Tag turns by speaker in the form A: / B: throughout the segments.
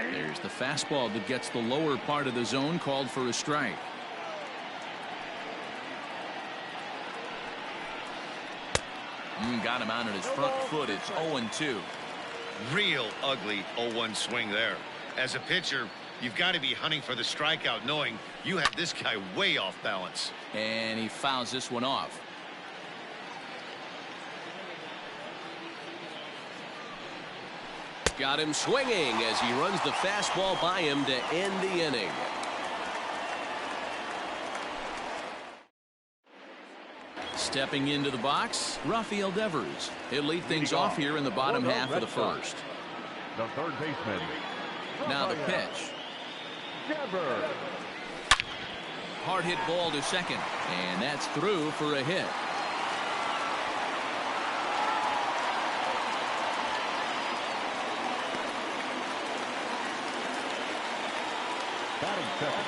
A: There's the fastball that gets the lower part of the zone, called for a strike. Got him out on his front foot. It's 0-2.
B: Real ugly 0-1 swing there. As a pitcher, you've got to be hunting for the strikeout, knowing you have this guy way off balance.
A: And he fouls this one off.
C: Got him swinging as he runs the fastball by him to end the inning.
A: Stepping into the box, Rafael Devers. He'll lead things off here in the bottom half of the first.
D: The third baseman.
A: Now the pitch.
D: Devers.
A: Hard hit ball to second, and that's through for a hit.
D: Batting second,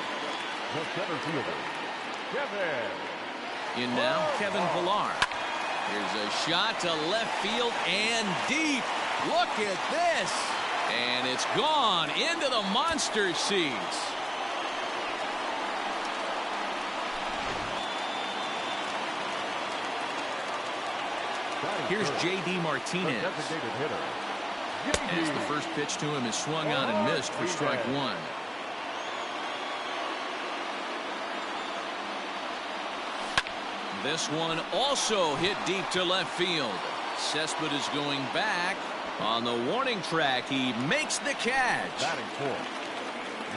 D: the center fielder, Kevin.
A: In now, Kevin Pillar. Here's a shot to left field and deep. Look at this. And it's gone into the monster seats. Here's J.D. Martinez. As the first pitch to him is swung on and missed for strike one. This one also hit deep to left field. Cespedes going back on the warning track. He makes the catch.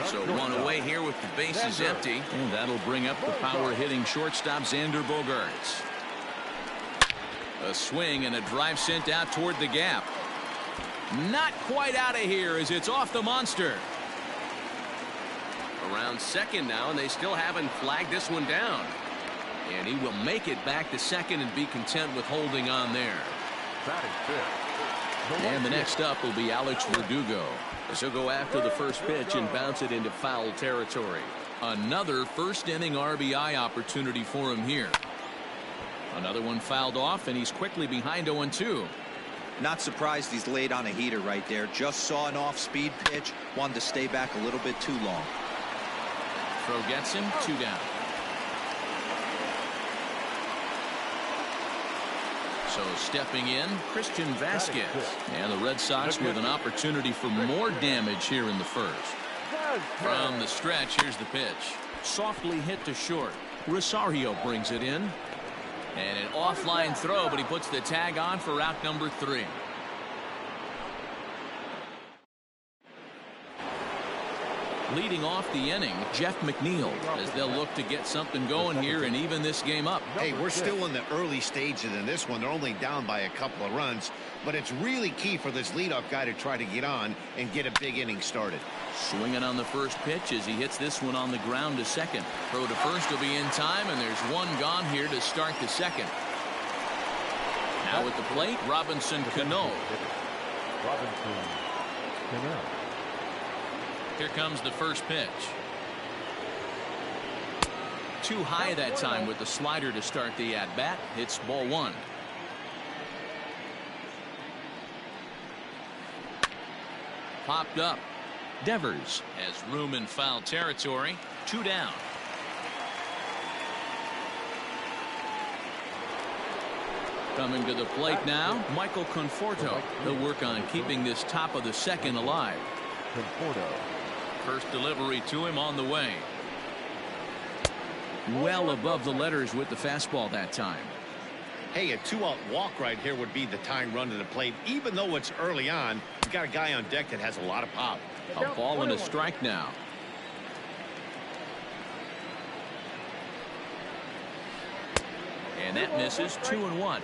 A: So one away here with the bases empty, and that'll bring up the power hitting shortstop Xander Bogaerts. A swing and a drive sent out toward the gap. Not quite out of here as it's off the monster.
C: Around second now, and they still haven't flagged this one down.
A: And he will make it back to second and be content with holding on there. And the next up will be Alex Verdugo, as he'll go after the first pitch and bounce it into foul territory. Another first inning RBI opportunity for him here. Another one fouled off, and he's quickly behind 0-2.
E: Not surprised he's laid on a heater right there. Just saw an off-speed pitch. Wanted to stay back a little bit too long.
A: Throw gets him, 2 down. So stepping in, Christian Vasquez. And the Red Sox with an opportunity for more damage here in the first. From the stretch, here's the pitch. Softly hit to short. Rosario brings it in. And an offline throw, but he puts the tag on for out number 3. Leading off the inning, Jeff McNeil, as they'll look to get something going here and even this game up.
B: Hey, we're still in the early stages in this one. They're only down by a couple of runs, but it's really key for this leadoff guy to try to get on and get a big inning started.
A: Swinging on the first pitch as he hits this one on the ground to second. Throw to first will be in time, and there's one gone here to start the second. Now at the plate, Robinson Cano. Here comes the first pitch. Too high that time with the slider to start the at-bat. Hits ball 1. Popped up. Devers has room in foul territory. 2 down. Coming to the plate now, Michael Conforto. He'll work on keeping this top of the second alive. First delivery to him on the way. Well above the letters with the fastball that time.
B: Hey, a 2-out walk right here would be the tying run to the plate. Even though it's early on, you've got a guy on deck that has a lot of pop.
A: A ball and a strike now. And that misses. 2-1.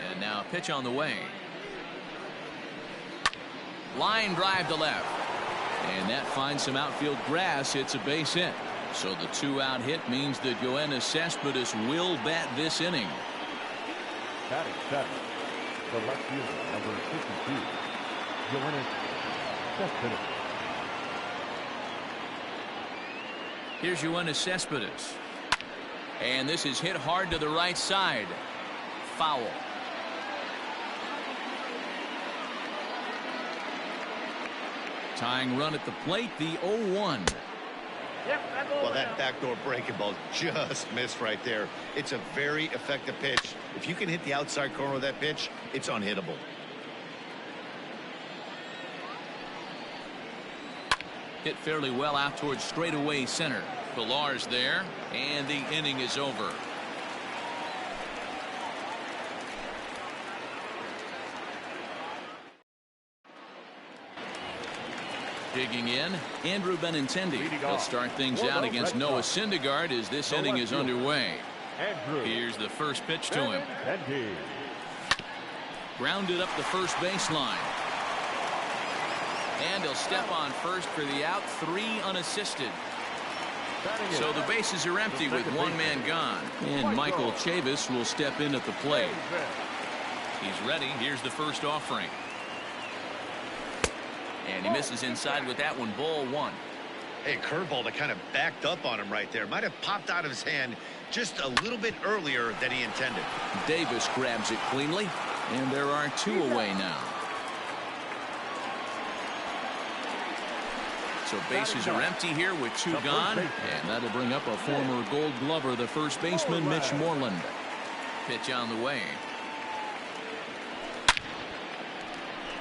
A: And now pitch on the way. Line drive to left. And that finds some outfield grass. It's a base hit. So the 2-out hit means that Yoenis Cespedes will bat this inning.
D: Batting seven, the left fielder, number 52, Yoenis Cespedes.
A: Here's Yoenis Cespedes. And this is hit hard to the right side. Foul. Tying run at the plate, the 0-1.
B: Well, that backdoor breaking ball just missed right there. It's a very effective pitch. If you can hit the outside corner of that pitch, it's unhittable.
A: Hit fairly well out towards straightaway center. Pilar's there, and the inning is over. Digging in, Andrew Benintendi. He'll start things out against Noah Syndergaard as this inning is underway. Here's the first pitch to him. Grounded up the first baseline. And he'll step on first for the out, 3 unassisted. So the bases are empty with one man gone. And Michael Chavis will step in at the plate. He's ready. Here's the first offering. And he misses inside with that one. Ball 1.
B: Hey, curveball that kind of backed up on him right there. Might have popped out of his hand just a little bit earlier than he intended.
A: Davis grabs it cleanly, and there are 2 away now. So bases are empty here with 2 gone, and that'll bring up a former Gold Glover, the first baseman, Mitch Moreland. Pitch on the way.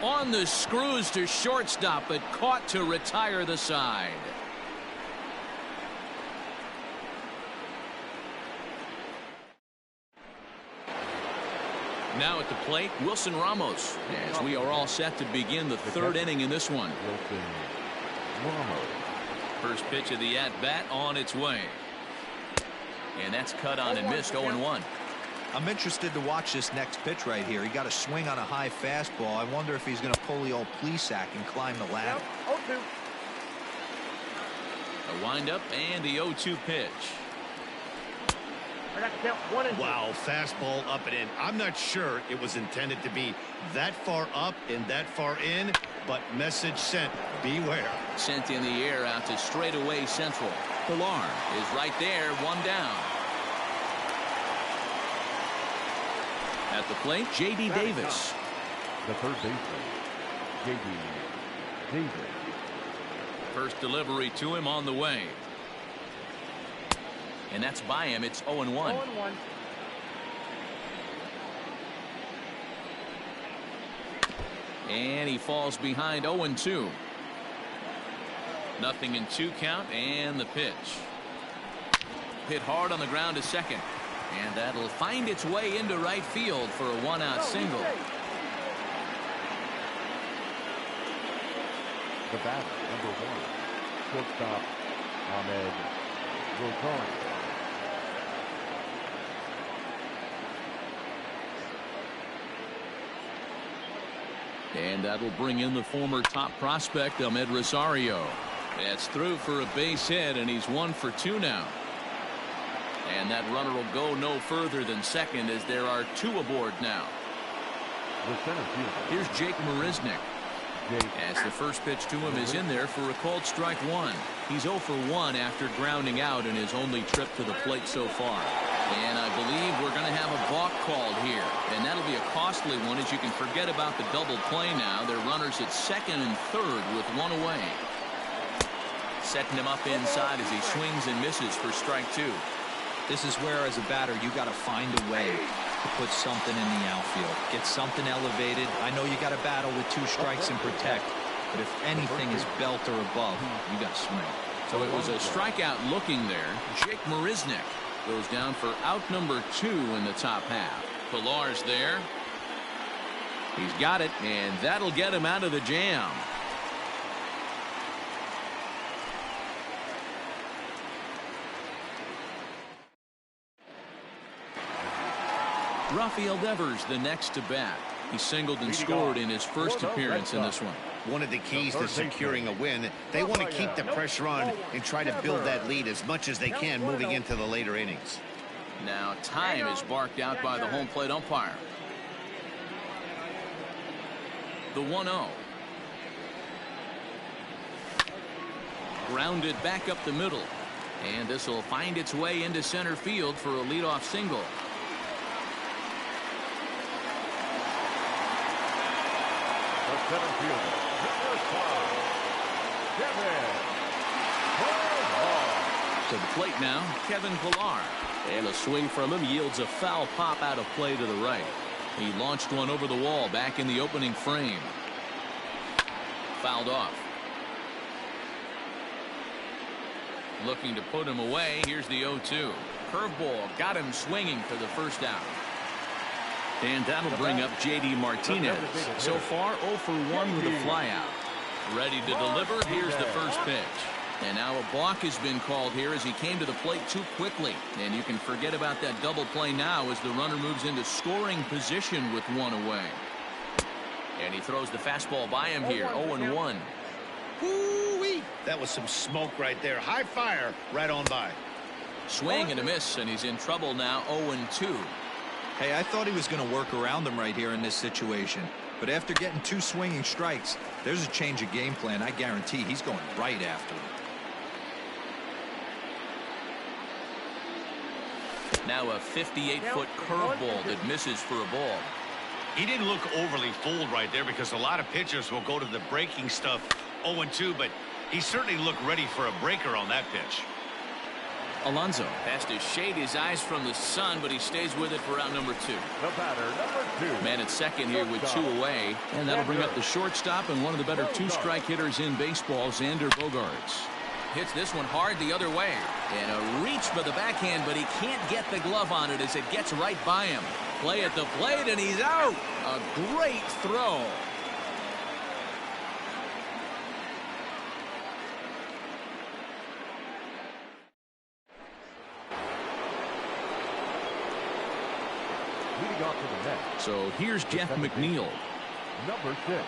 A: On the screws to shortstop, but caught to retire the side. Now at the plate, Wilson Ramos, as we are all set to begin the 3rd inning in this one. First pitch of the at-bat on its way. And that's cut on and missed. 0-1.
E: I'm interested to watch this next pitch right here. He got a swing on a high fastball. I wonder if he's going to pull the old Plesac and climb the ladder.
A: A windup and the 0-2 pitch.
B: Wow, fastball up and in. I'm not sure it was intended to be that far up and that far in, but message sent. Beware.
A: Sent in the air out to straightaway central. Pilar is right there, 1 down. At the plate, J.D. Davis.
D: The third baseman, J.D. Davis.
A: First delivery to him on the way. And that's by him. It's 0-1. And he falls behind. 0-2. Nothing in 2 count, and the pitch. Hit hard on the ground to second. And that'll find its way into right field for a 1-out single.
D: The batter, number 1, shortstop Ahmed Rosario.
A: And that'll bring in the former top prospect, Ahmed Rosario. That's through for a base hit, and he's 1 for 2 now. And that runner will go no further than second as there are 2 aboard now. Here's Jake Marisnick. As the first pitch to him is in there for a called strike 1. He's 0 for 1 after grounding out in his only trip to the plate so far. And I believe we're going to have a balk called here. And that'll be a costly one as you can forget about the double play now. They're runners at second and third with 1 away. Setting him up inside as he swings and misses for strike 2.
E: This is where, as a batter, you got to find a way to put something in the outfield. Get something elevated. I know you got to battle with 2 strikes and protect, but if anything is belt or above, you got to swing.
A: So it was a strikeout looking there. Jake Marisnick goes down for out number 2 in the top half. Pilar's there. He's got it, and that'll get him out of the jam. Rafael Devers the next to bat. He singled and scored in his first appearance in this one.
B: One of the keys to securing a win, they want to keep the pressure on and try to build that lead as much as they can moving into the later innings.
A: Now time is barked out by the home plate umpire. The 1-0. Grounded back up the middle. And this will find its way into center field for a leadoff single.
D: The center fielder, number 5, Kevin Pillar.
A: To the plate now, Kevin Pillar.
C: And a swing from him yields a foul pop out of play to the right.
A: He launched one over the wall back in the opening frame. Fouled off. Looking to put him away. Here's the 0-2. Curveball got him swinging for the first out. And that'll bring up J.D. Martinez. So far 0 for 1 with a flyout. Ready to deliver. Here's the first pitch. And now a balk has been called here as he came to the plate too quickly. And you can forget about that double play now as the runner moves into scoring position with one away. And he throws the fastball by him here. 0-1.
B: Woo-wee. That was some smoke right there. High fire right on by.
A: Swing and a miss, and he's in trouble now. 0-2.
E: Hey, I thought he was going to work around him right here in this situation. But after getting 2 swinging strikes, there's a change of game plan. I guarantee he's going right after him.
A: Now a 58-foot curveball that misses for a ball.
B: He didn't look overly fooled right there because a lot of pitchers will go to the breaking stuff 0-2, but he certainly looked ready for a breaker on that pitch.
A: Alonso has to shade his eyes from the sun, but he stays with it for out number 2.
D: The batter, number 2.
A: Man at second here with 2 away, and that'll bring up the shortstop and one of the better 2-strike hitters in baseball, Xander Bogaerts. Hits this one hard the other way, and a reach by the backhand, but he can't get the glove on it as it gets right by him. Play at the plate, and he's out. A great throw.
D: Leading off to the net.
A: So here's Jeff McNeil.
D: Number 6.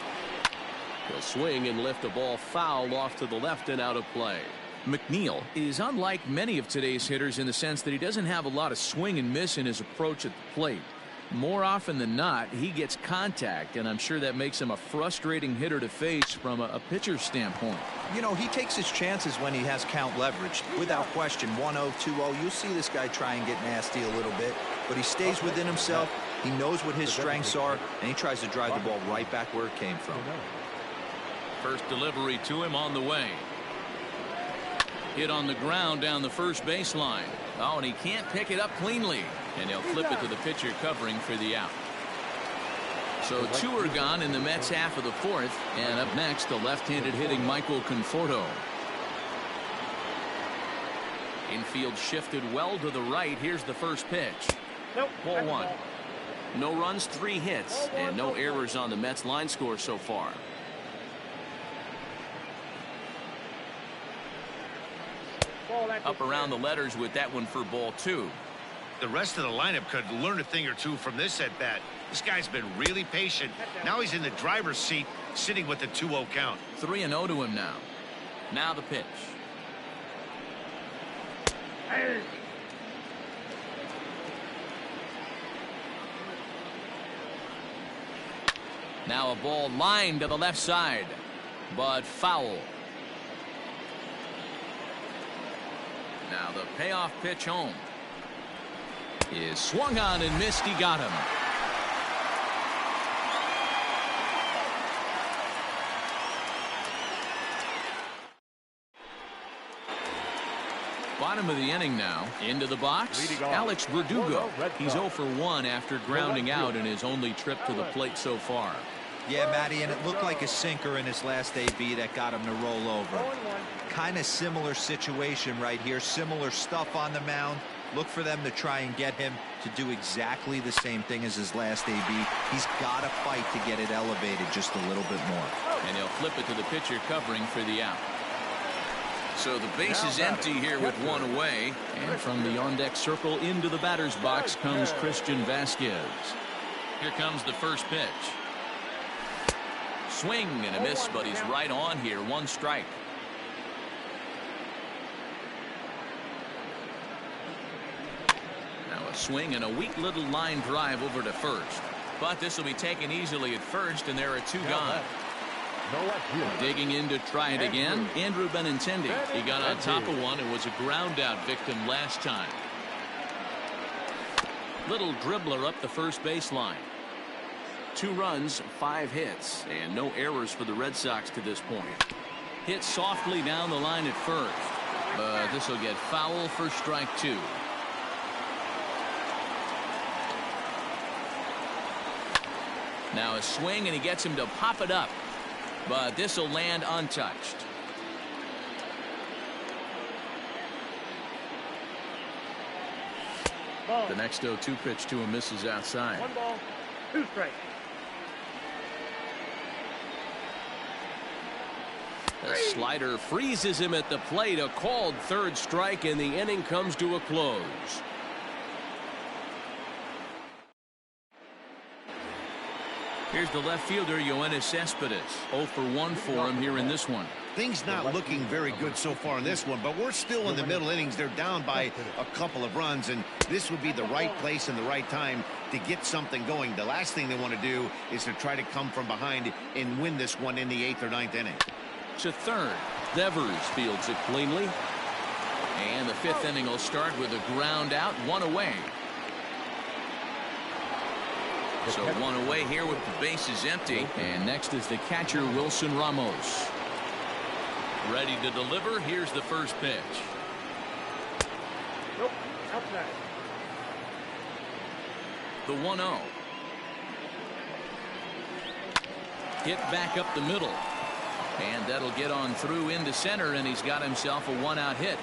C: He'll swing and lift a ball foul off to the left and out of play.
A: McNeil is unlike many of today's hitters in the sense that he doesn't have a lot of swing and miss in his approach at the plate. More often than not, he gets contact, and I'm sure that makes him a frustrating hitter to face from a pitcher's standpoint.
E: You know, he takes his chances when he has count leveraged. Without question, 1-0, 2-0, you'll see this guy try and get nasty a little bit, but he stays within himself. He knows what his strengths are, and he tries to drive the ball right back where it came from.
A: First delivery to him on the way. Hit on the ground down the first baseline. Oh, and he can't pick it up cleanly. And he'll flip it to the pitcher covering for the out. So 2 are gone in the Mets half of the 4th. And up next, the left-handed hitting Michael Conforto. Infield shifted well to the right. Here's the first pitch. Ball 1. No runs, 3 hits, and no errors on the Mets line score so far. Up around the letters with that one for ball 2.
B: The rest of the lineup could learn a thing or two from this at bat. This guy's been really patient. Now he's in the driver's seat, sitting with the 2-0 count.
A: 3-0 to him now. Now the pitch. Now a ball lined to the left side, but foul. Now the payoff pitch home is swung on and missed. He got him. Bottom of the inning now. Into the box, Alex Verdugo. He's 0 for 1 after grounding out in his only trip to the plate so far.
E: Yeah, Matty, and it looked like a sinker in his last AB that got him to roll over. Kind of similar situation right here. Similar stuff on the mound. Look for them to try and get him to do exactly the same thing as his last AB. He's got to fight to get it elevated just a little bit more.
A: And he'll flip it to the pitcher covering for the out. So the base is empty here with 1 away. And from the on-deck circle into the batter's box comes Christian Vasquez. Here comes the first pitch. Swing and a miss, but he's right on here. 1 strike. Now a swing and a weak little line drive over to first. But this will be taken easily at first, and there are 2 gone.
D: No left field.
A: Digging in to try it again, Andrew Benintendi. He got on top of one and was a ground out victim last time. Little dribbler up the first baseline. 2 runs, 5 hits, and no errors for the Red Sox to this point. Hit softly down the line at first, but this will get foul for strike 2. Now a swing, and he gets him to pop it up, but this will land untouched. The next 0-2 pitch to him misses outside.
F: 1 ball, 2 strikes.
A: The slider freezes him at the plate. A called 3rd strike, and the inning comes to a close. Here's the left fielder, Yoenis Cespedes. 0 for 1 for him here in this one.
B: Things not looking very good so far in this one, but we're still in the middle innings. They're down by a couple of runs, and this would be the right place and the right time to get something going. The last thing they want to do is to try to come from behind and win this one in the 8th or 9th inning.
A: To third, Devers fields it cleanly, and the 5th inning will start with a ground out, 1 away. So 1 away here with the bases empty, and next is the catcher Wilson Ramos. Ready to deliver. Here's the first pitch.
F: Nope, outside.
A: The 1-0. Hit back up the middle, and that'll get on through into center, and he's got himself a 1-out hit.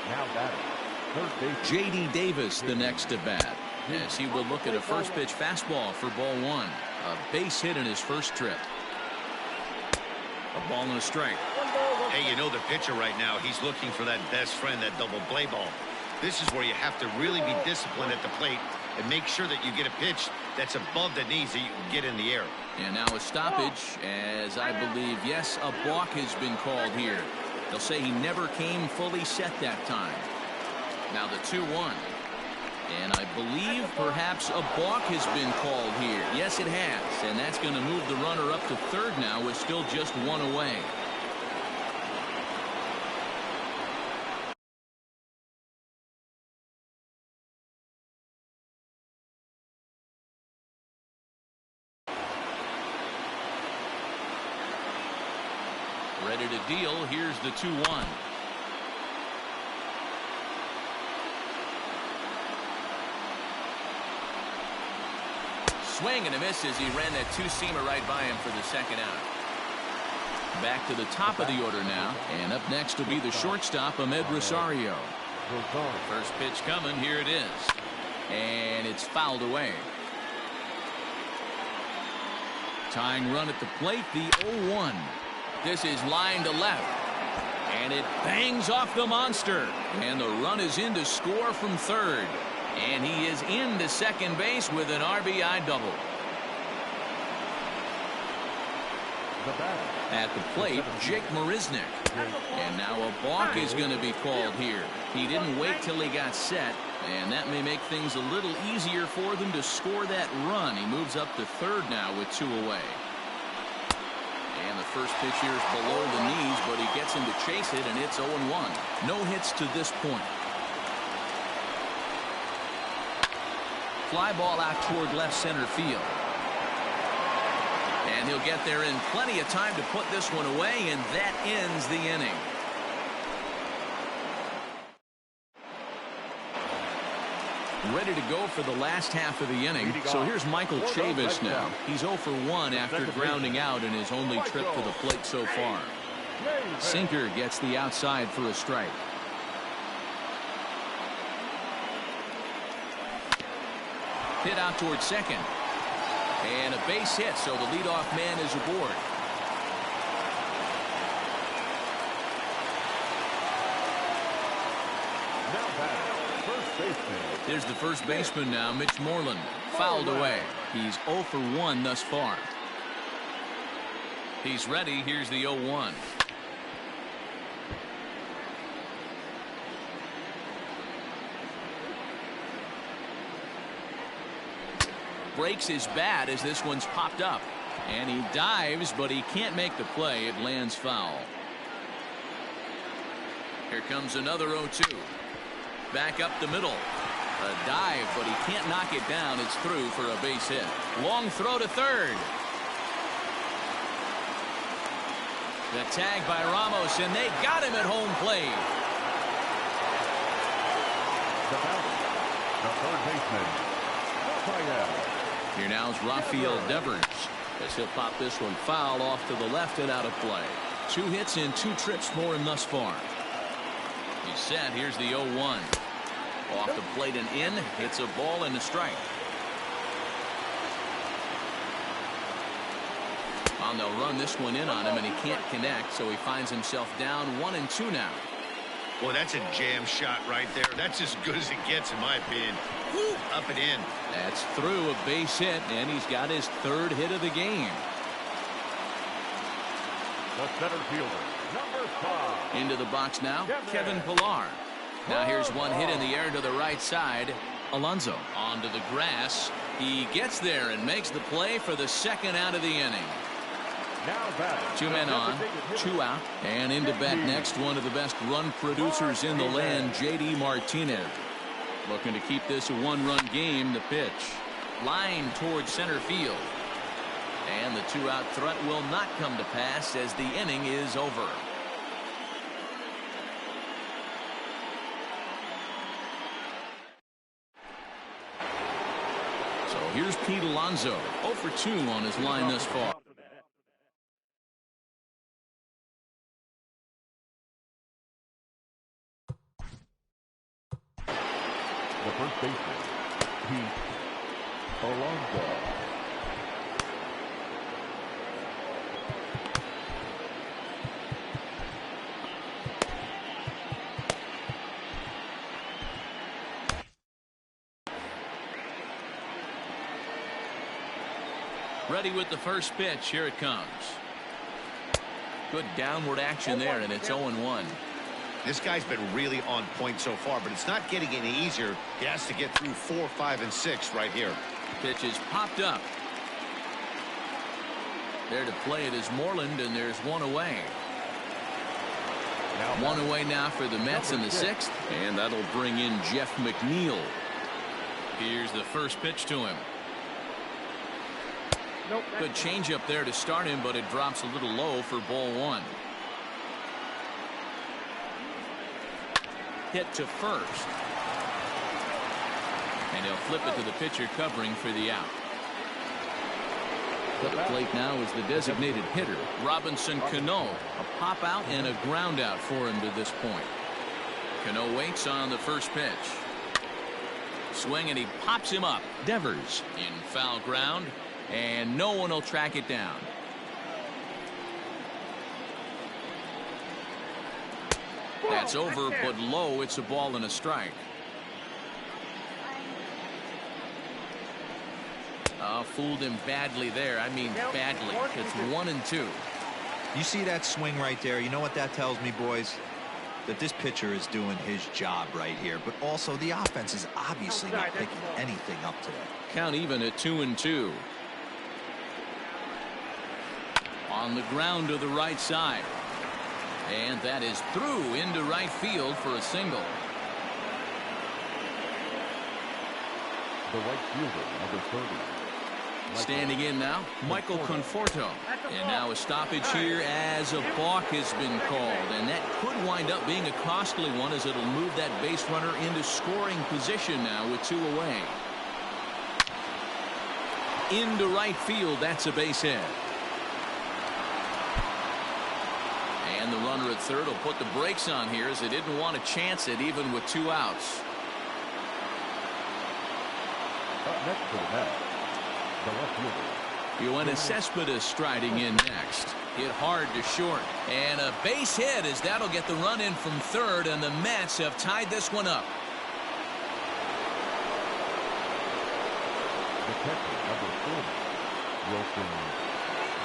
D: Now batting.
A: J.D. Davis the next at bat, as he will look at a first pitch fastball for ball 1. A base hit in his first trip. A ball and a strike.
B: Hey, you know the pitcher right now, he's looking for that best friend, that double play ball. This is where you have to really be disciplined at the plate and make sure that you get a pitch that's above the knees that you can get in the air.
A: And now a stoppage, as I believe, yes, a balk has been called here. They'll say he never came fully set that time. Now the 2-1. And I believe perhaps a balk has been called here. Yes, it has. And that's going to move the runner up to third now with still just 1 away. Ready to deal. Here's the 2-1. Swing and a miss as he ran that 2-seamer right by him for the 2nd out. Back to the top of the order now, and up next will be the shortstop, Ahmed Rosario. First pitch coming. Here it is, and it's fouled away. Tying run at the plate, the 0-1. This is line to left, and it bangs off the monster, and the run is in to score from third. And he is into second base with an RBI double. At the plate, Jake Marisnick. And now a balk is going to be called here. He didn't wait till he got set, and that may make things a little easier for them to score that run. He moves up to third now with 2 away. And the first pitch here is below the knees, but he gets him to chase it, and it's 0-1. No hits to this point. Fly ball out toward left center field. And he'll get there in plenty of time to put this one away, and that ends the inning. Ready to go for the last half of the inning. So here's Michael Chavis now. He's 0 for 1 after grounding out in his only trip to the plate so far. Sinker gets the outside for a strike. Hit out towards second. And a base hit, so the leadoff man is aboard. Here's the first baseman now, Mitch Moreland. Fouled away. He's 0 for 1 thus far. He's ready. Here's the 0-1. breaks his bat as this one's popped up. And he dives, but he can't make the play. It lands foul. Here comes another 0-2. Back up the middle. A dive, but he can't knock it down. It's through for a base hit. Long throw to third. The tag by Ramos, and they got him at home plate.
D: The third baseman, Rafael.
C: Here now is Rafael Devers, as he'll pop this one foul off to the left and out of play.
A: 2 hits and 2 trips for him thus far. He's set. Here's the 0-1. Off the plate and in. Hits a ball and a strike. And they'll run this one in on him, and he can't connect, so he finds himself down 1-2 now.
B: Well, that's a jam shot right there. That's as good as it gets, in my opinion. Woo, up and in.
A: That's through, a base hit, and he's got his 3rd hit of the game.
D: The center fielder, number 5.
A: Into the box now, Kevin Pillar. Now here's one hit in the air to the right side. Alonso onto the grass. He gets there and makes the play for the 2nd out of the inning. 2 men on, 2 out, and into bat next, one of the best run producers in the land, J.D. Martinez. Looking to keep this a 1-run game. The pitch. Line towards center field. And the 2-out threat will not come to pass as the inning is over. So here's Pete Alonso, 0 for 2 on his line thus far.
D: The first baseman, Pete Alonso.
A: Ready with the first pitch. Here it comes. Good downward action there, and it's 0-1.
B: This guy's been really on point so far, but it's not getting any easier. He has to get through 4, 5, and 6 right here.
A: Pitch is popped up. There to play it is Moreland, and there's one away. One away now for the Mets in the 6th, and that'll bring in Jeff McNeil. Here's the first pitch to him. Good changeup there to start him, but it drops a little low for ball 1. Hit to first. And he'll flip it to the pitcher covering for the out. To the plate now is the designated hitter, Robinson Cano. A pop out and a ground out for him to this point. Cano waits on the first pitch. Swing, and he pops him up. Devers in foul ground, and no one will track it down. That's over, but low. It's a ball and a strike. Fooled him badly there. I mean badly. It's 1-2.
E: You see that swing right there? You know what that tells me, boys? That this pitcher is doing his job right here, but also the offense is obviously not picking anything up today.
A: Count even at 2-2. On the ground to the right side. And that is through into right field for a single.
D: The right fielder, number 30.
A: Standing in now, Michael Conforto. And now a stoppage here as a balk has been called. And that could wind up being a costly one, as it'll move that base runner into scoring position now with 2 away. Into right field, that's a base hit. And the runner at third will put the brakes on here, as they didn't want to chance it even with 2 outs.
D: Up next to the net, the left fielder.
A: Yoenis Cespedes striding in next. Hit hard to short. And a base hit, as that'll get the run in from third, and the Mets have tied this one up.
D: The catcher, number 40, Wilson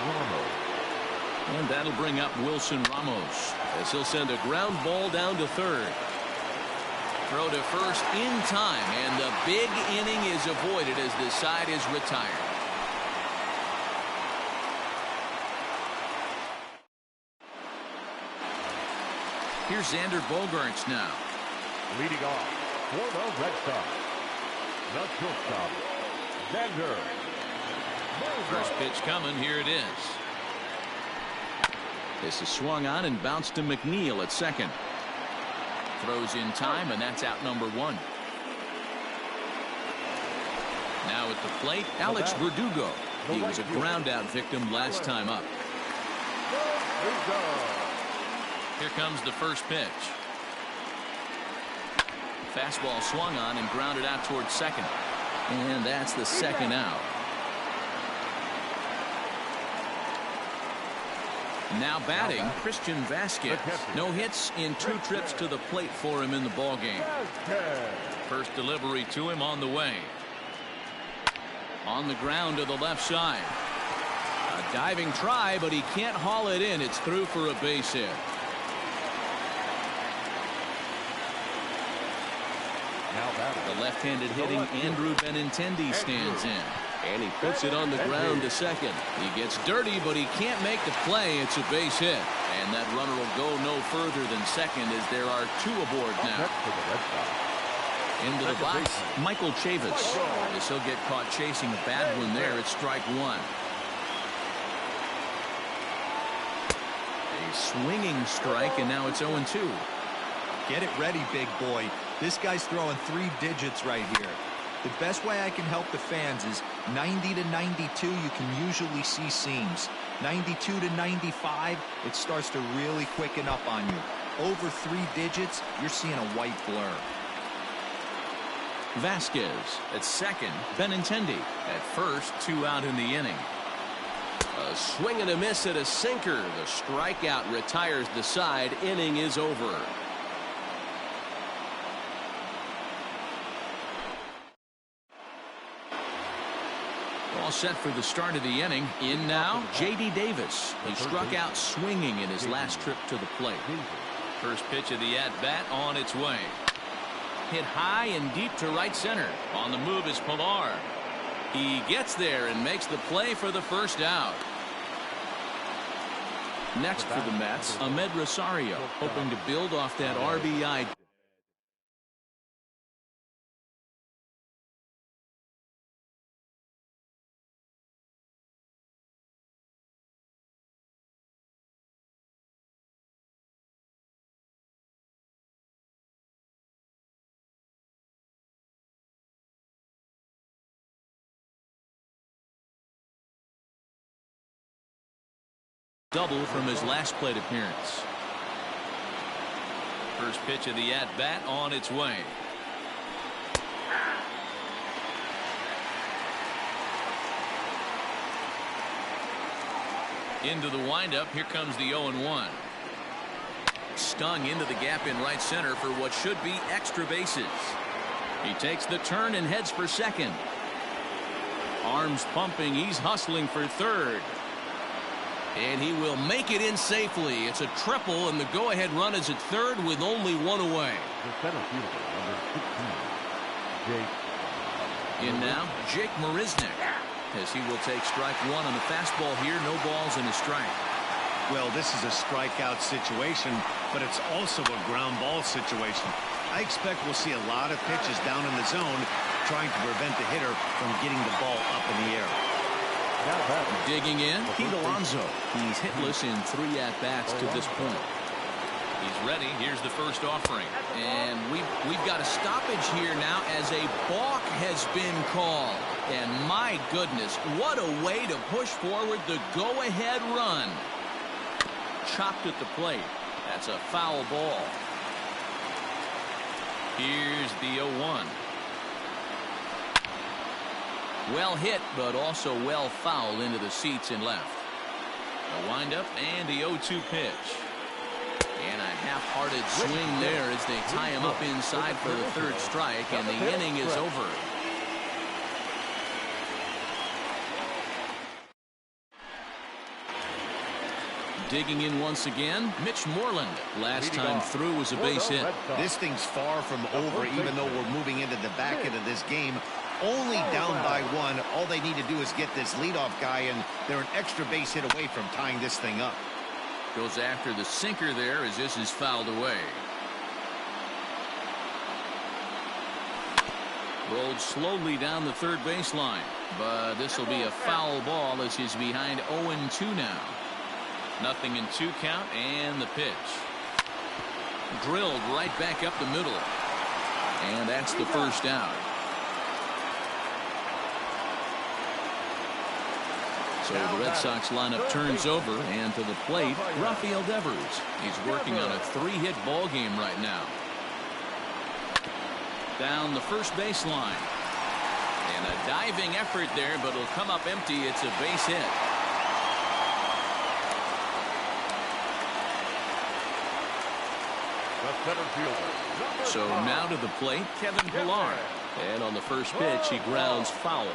D: Ramos.
A: And that'll bring up Wilson Ramos, as he'll send a ground ball down to third. Throw to first in time, and the big inning is avoided as the side is retired. Here's Xander Bogaerts now.
D: Leading off for the Red Sox, the shortstop, Xander Bogaerts.
A: First pitch coming. Here it is. This is swung on and bounced to McNeil at second. Throws in time, and that's out number one. Now at the plate, Alex Verdugo. He was a ground-out victim last time up. Here comes the first pitch. Fastball swung on and grounded out towards second. And that's the second out. Now batting, Christian Vasquez. No hits in 2 trips to the plate for him in the ballgame. First delivery to him on the way. On the ground to the left side. A diving try, but he can't haul it in. It's through for a base hit. The left-handed hitting Andrew Benintendi stands in. And he puts it on the ground to second. He gets dirty, but he can't make the play. It's a base hit. And that runner will go no further than second as there are 2 aboard now. Into the box, Michael Chavis. As he'll get caught chasing a bad one there, it's strike 1. A swinging strike, and now it's 0-2.
E: Get it ready, big boy. This guy's throwing 3 digits right here. The best way I can help the fans is 90 to 92, you can usually see seams. 92 to 95, it starts to really quicken up on you. Over 3 digits, you're seeing a white blur.
A: Vasquez at second, Benintendi at first, 2 out in the inning. A swing and a miss at a sinker. The strikeout retires the side. Inning is over. All set for the start of the inning. In now, J.D. Davis. He struck out swinging in his last trip to the plate. First pitch of the at-bat on its way. Hit high and deep to right center. On the move is Pilar. He gets there and makes the play for the first out. Next for the Mets, Ahmed Rosario, hoping to build off that RBI. Double from his last plate appearance. First pitch of the at-bat on its way. Into the windup. Here comes the 0-1. Stung into the gap in right center for what should be extra bases. He takes the turn and heads for second. Arms pumping. He's hustling for third. And he will make it in safely. It's a triple, and the go-ahead run is at third with only 1 away. In now, Jake Marisnick, as he will take strike 1 on the fastball here. No balls and a strike.
B: Well, this is a strikeout situation, but it's also a ground ball situation. I expect we'll see a lot of pitches down in the zone trying to prevent the hitter from getting the ball up in the air.
A: Digging in, Pete Alonso. He's hitless in 3 at-bats to this point. He's ready. Here's the first offering. And we've got a stoppage here now as a balk has been called. And my goodness, what a way to push forward the go-ahead run. Chopped at the plate. That's a foul ball. Here's the 0-1. Well hit, but also well fouled into the seats and left. A windup and the 0-2 pitch. And a half-hearted swing there as they tie him up inside for the third strike, and the inning is over. Digging in once again, Mitch Moreland. Last time through was a base hit.
B: This thing's far from over, even though we're moving into the back end of this game. Only down by one. All they need to do is get this leadoff guy, and they're an extra base hit away from tying this thing up.
A: Goes after the sinker there as this is fouled away. Rolled slowly down the third baseline, but this will be a foul ball as he's behind 0-2 now. 0-2 count, and the pitch. Drilled right back up the middle. And that's the first out. So the Red Sox lineup turns over, and to the plate, Rafael Devers. He's working on a 3-hit ball game right now. Down the first baseline. And a diving effort there, but it'll come up empty. It's a base hit. So now to the plate, Kevin Pillar. And on the first pitch, he grounds foul.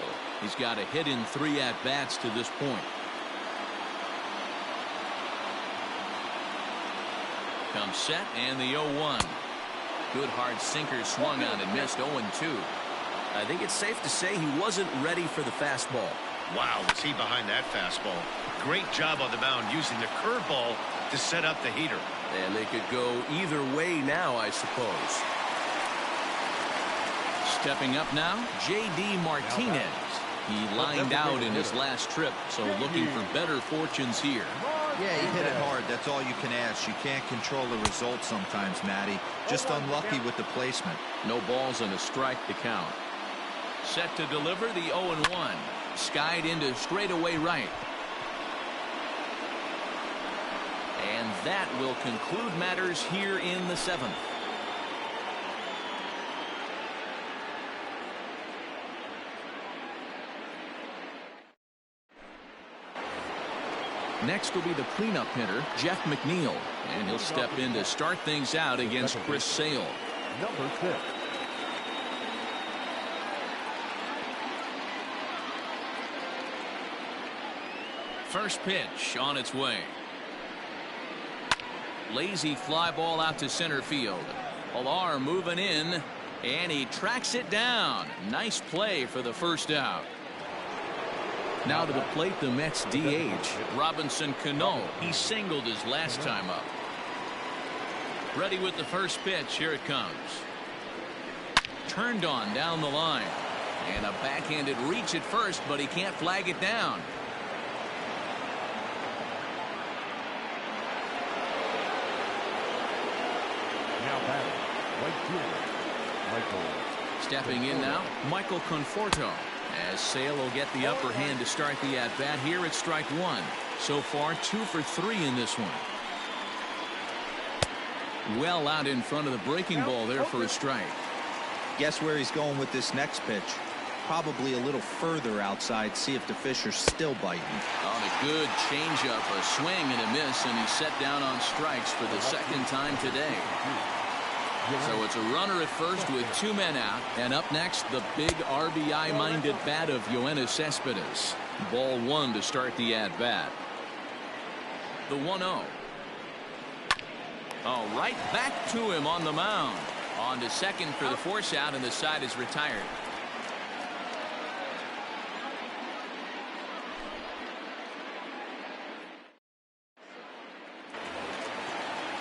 A: He's got a hit in 3 at-bats to this point. Comes set, and the 0-1. Good hard sinker swung on and missed. 0-2. I think it's safe to say he wasn't ready for the fastball.
B: Wow, was he behind that fastball. Great job on the mound using the curveball to set up the heater.
C: And they could go either way now, I suppose.
A: Stepping up now, J.D. Martinez. He lined out in his last trip, so looking for better fortunes here.
E: Yeah, he hit it hard. That's all you can ask. You can't control the result sometimes, Matty. Just unlucky with the placement.
A: No balls and a strike to count. Set to deliver the 0-1. Skied into straightaway right. And that will conclude matters here in the 7th. Next will be the cleanup hitter, Jeff McNeil, and he'll step in to start things out against Chris Sale.
D: Number 6.
A: First pitch on its way. Lazy fly ball out to center field. Pillar moving in, and he tracks it down. Nice play for the first out. Now to the plate, the Mets DH, Robinson Cano. He singled his last time up. Ready with the first pitch. Here it comes. Turned on down the line. And a backhanded reach at first, but he can't flag it down.
D: Now batting, right fielder, Michael.
A: Stepping in now, Michael Conforto. As Sale will get the upper hand to start the at-bat here at strike 1. So far, 2 for 3 in this one. Well out in front of the breaking ball there for a strike.
E: Guess where he's going with this next pitch? Probably a little further outside. See if the fish are still biting.
A: On a good changeup, a swing and a miss, and he's set down on strikes for the second time today. So it's a runner at first with 2 men out. And up next, the big RBI-minded bat of Yoenis Cespedes. Ball 1 to start the at-bat. The 1-0. Oh, right back to him on the mound. On to second for the force out, and the side is retired.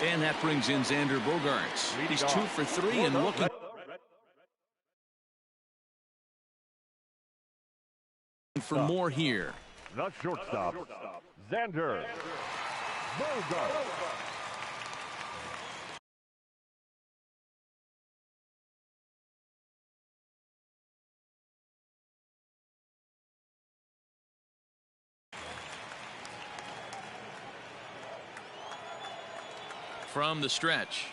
A: And that brings in Xander Bogaerts. He's 2 for 3 and looking for more here.
D: The shortstop, Xander Bogaerts.
A: From the stretch.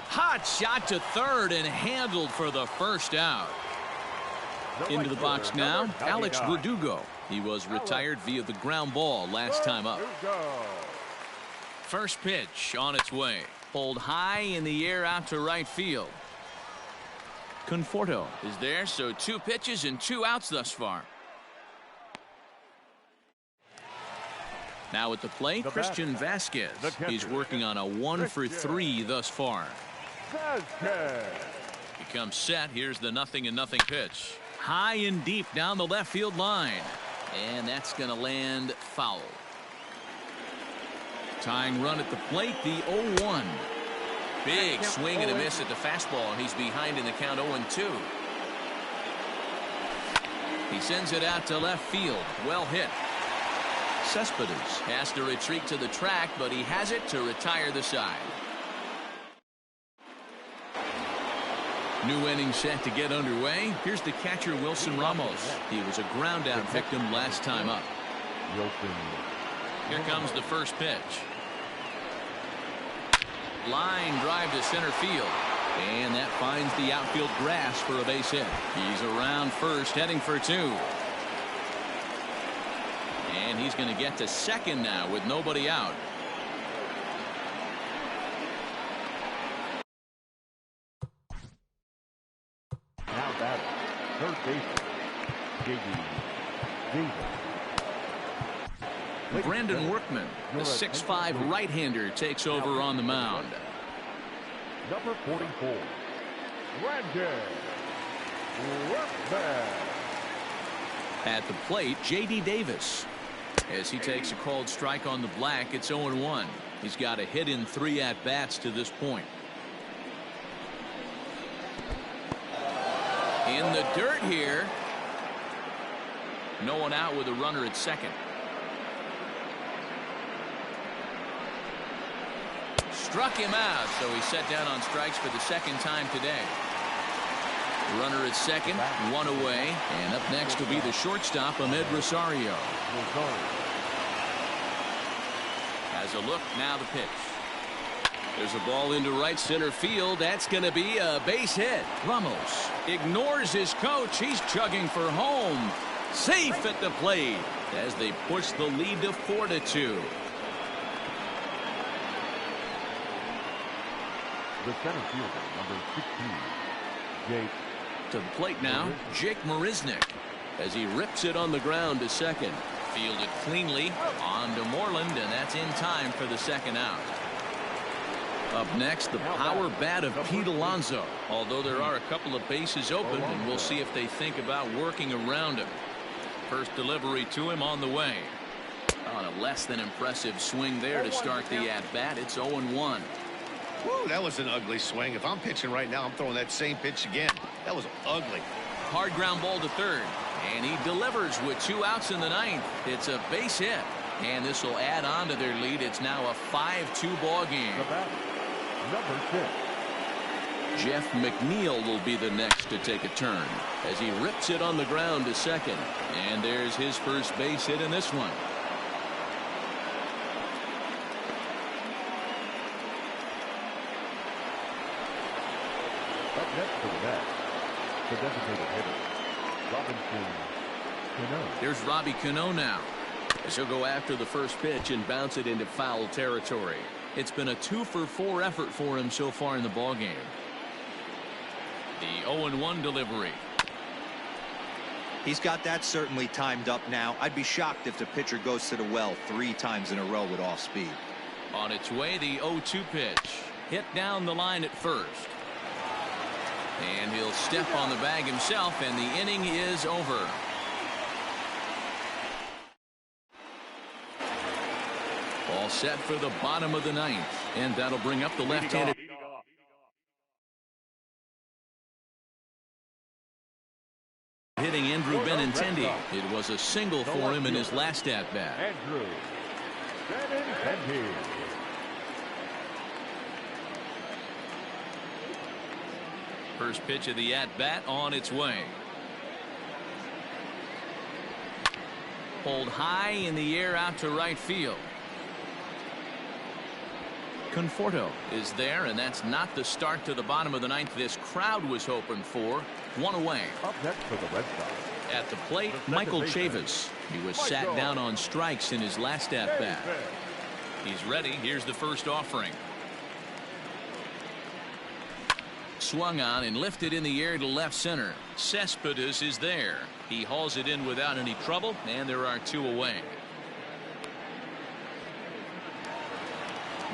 A: Hot shot to third and handled for the first out. Into the box now, Alex Verdugo. He was retired via the ground ball last time up. First pitch on its way. Pulled high in the air out to right field. Conforto is there, so 2 pitches and 2 outs thus far. Now at the plate, Christian Vasquez. He's working on a 1 for 3 thus far. He comes set. Here's the 0-0 pitch. High and deep down the left field line. And that's going to land foul. Tying run at the plate, the 0-1. Big swing and a miss at the fastball, and he's behind in the count 0-2. He sends it out to left field. Well hit. Cespedes has to retreat to the track, but he has it to retire the side. New inning set to get underway. Here's the catcher, Wilson Ramos. He was a ground out victim last time up. Here comes the first pitch. Line drive to center field. And that finds the outfield grass for a base hit. He's around first, heading for 2. And he's going to get to second now with nobody out.
D: Now batting, third baseman, figgy7310's.
A: Brandon Workman, the 6'5" right-hander, takes over on the mound.
D: Number 44, Brandon Workman.
A: At the plate, J.D. Davis. As he takes a called strike on the black, it's 0-1. He's got a hit in 3 at-bats to this point. In the dirt here. No one out with a runner at second. Struck him out, so he's set down on strikes for the second time today. Runner at second, 1 away, and up next will be the shortstop, Ahmed Rosario. Has a look, now the pitch. There's a ball into right center field. That's going to be a base hit. Ramos ignores his coach. He's chugging for home. Safe at the plate as they push the lead to 4-2.
D: The center fielder, number 16, Jake.
A: To the plate now, Jake Marisnick, as he rips it on the ground to second. Fielded cleanly on to Moreland, and that's in time for the second out. Up next, the power bat of Pete Alonso. Although there are a couple of bases open, and we'll see if they think about working around him. First delivery to him on the way. On a less than impressive swing there to start the at-bat. It's 0-1.
B: Woo, that was an ugly swing. If I'm pitching right now, I'm throwing that same pitch again. That was ugly.
A: Hard ground ball to third. And he delivers with 2 outs in the 9th. It's a base hit. And this will add on to their lead. It's now a 5-2 ball game.
D: Number 6.
A: Jeff McNeil will be the next to take a turn as he rips it on the ground to second. And there's his first base hit in this one.
D: Up next for the bat, the designated hitter, Robinson Cano.
A: Here's Robbie Cano now, as he'll go after the first pitch and bounce it into foul territory. It's been a 2-for-4 effort for him so far in the ballgame. The 0-1 delivery.
E: He's got that certainly timed up now. I'd be shocked if the pitcher goes to the well 3 times in a row with off speed.
A: On its way, the 0-2 pitch. Hit down the line at first. And he'll step on the bag himself, and the inning is over. All set for the bottom of the 9th, and that'll bring up the left-handed. Hitting Andrew Benintendi. It was a single for him in his last at-bat.
D: Andrew Benintendi.
A: First pitch of the at-bat on its way. Pulled high in the air out to right field. Conforto is there, and that's not the start to the bottom of the 9th this crowd was hoping for. 1 away.
D: Up next for the Red Sox.
A: At the plate, Michael Chavis. He was sat down on strikes in his last at-bat. He's ready. Here's the first offering. Swung on and lifted in the air to left center. Cespedes is there. He hauls it in without any trouble, and there are 2 away.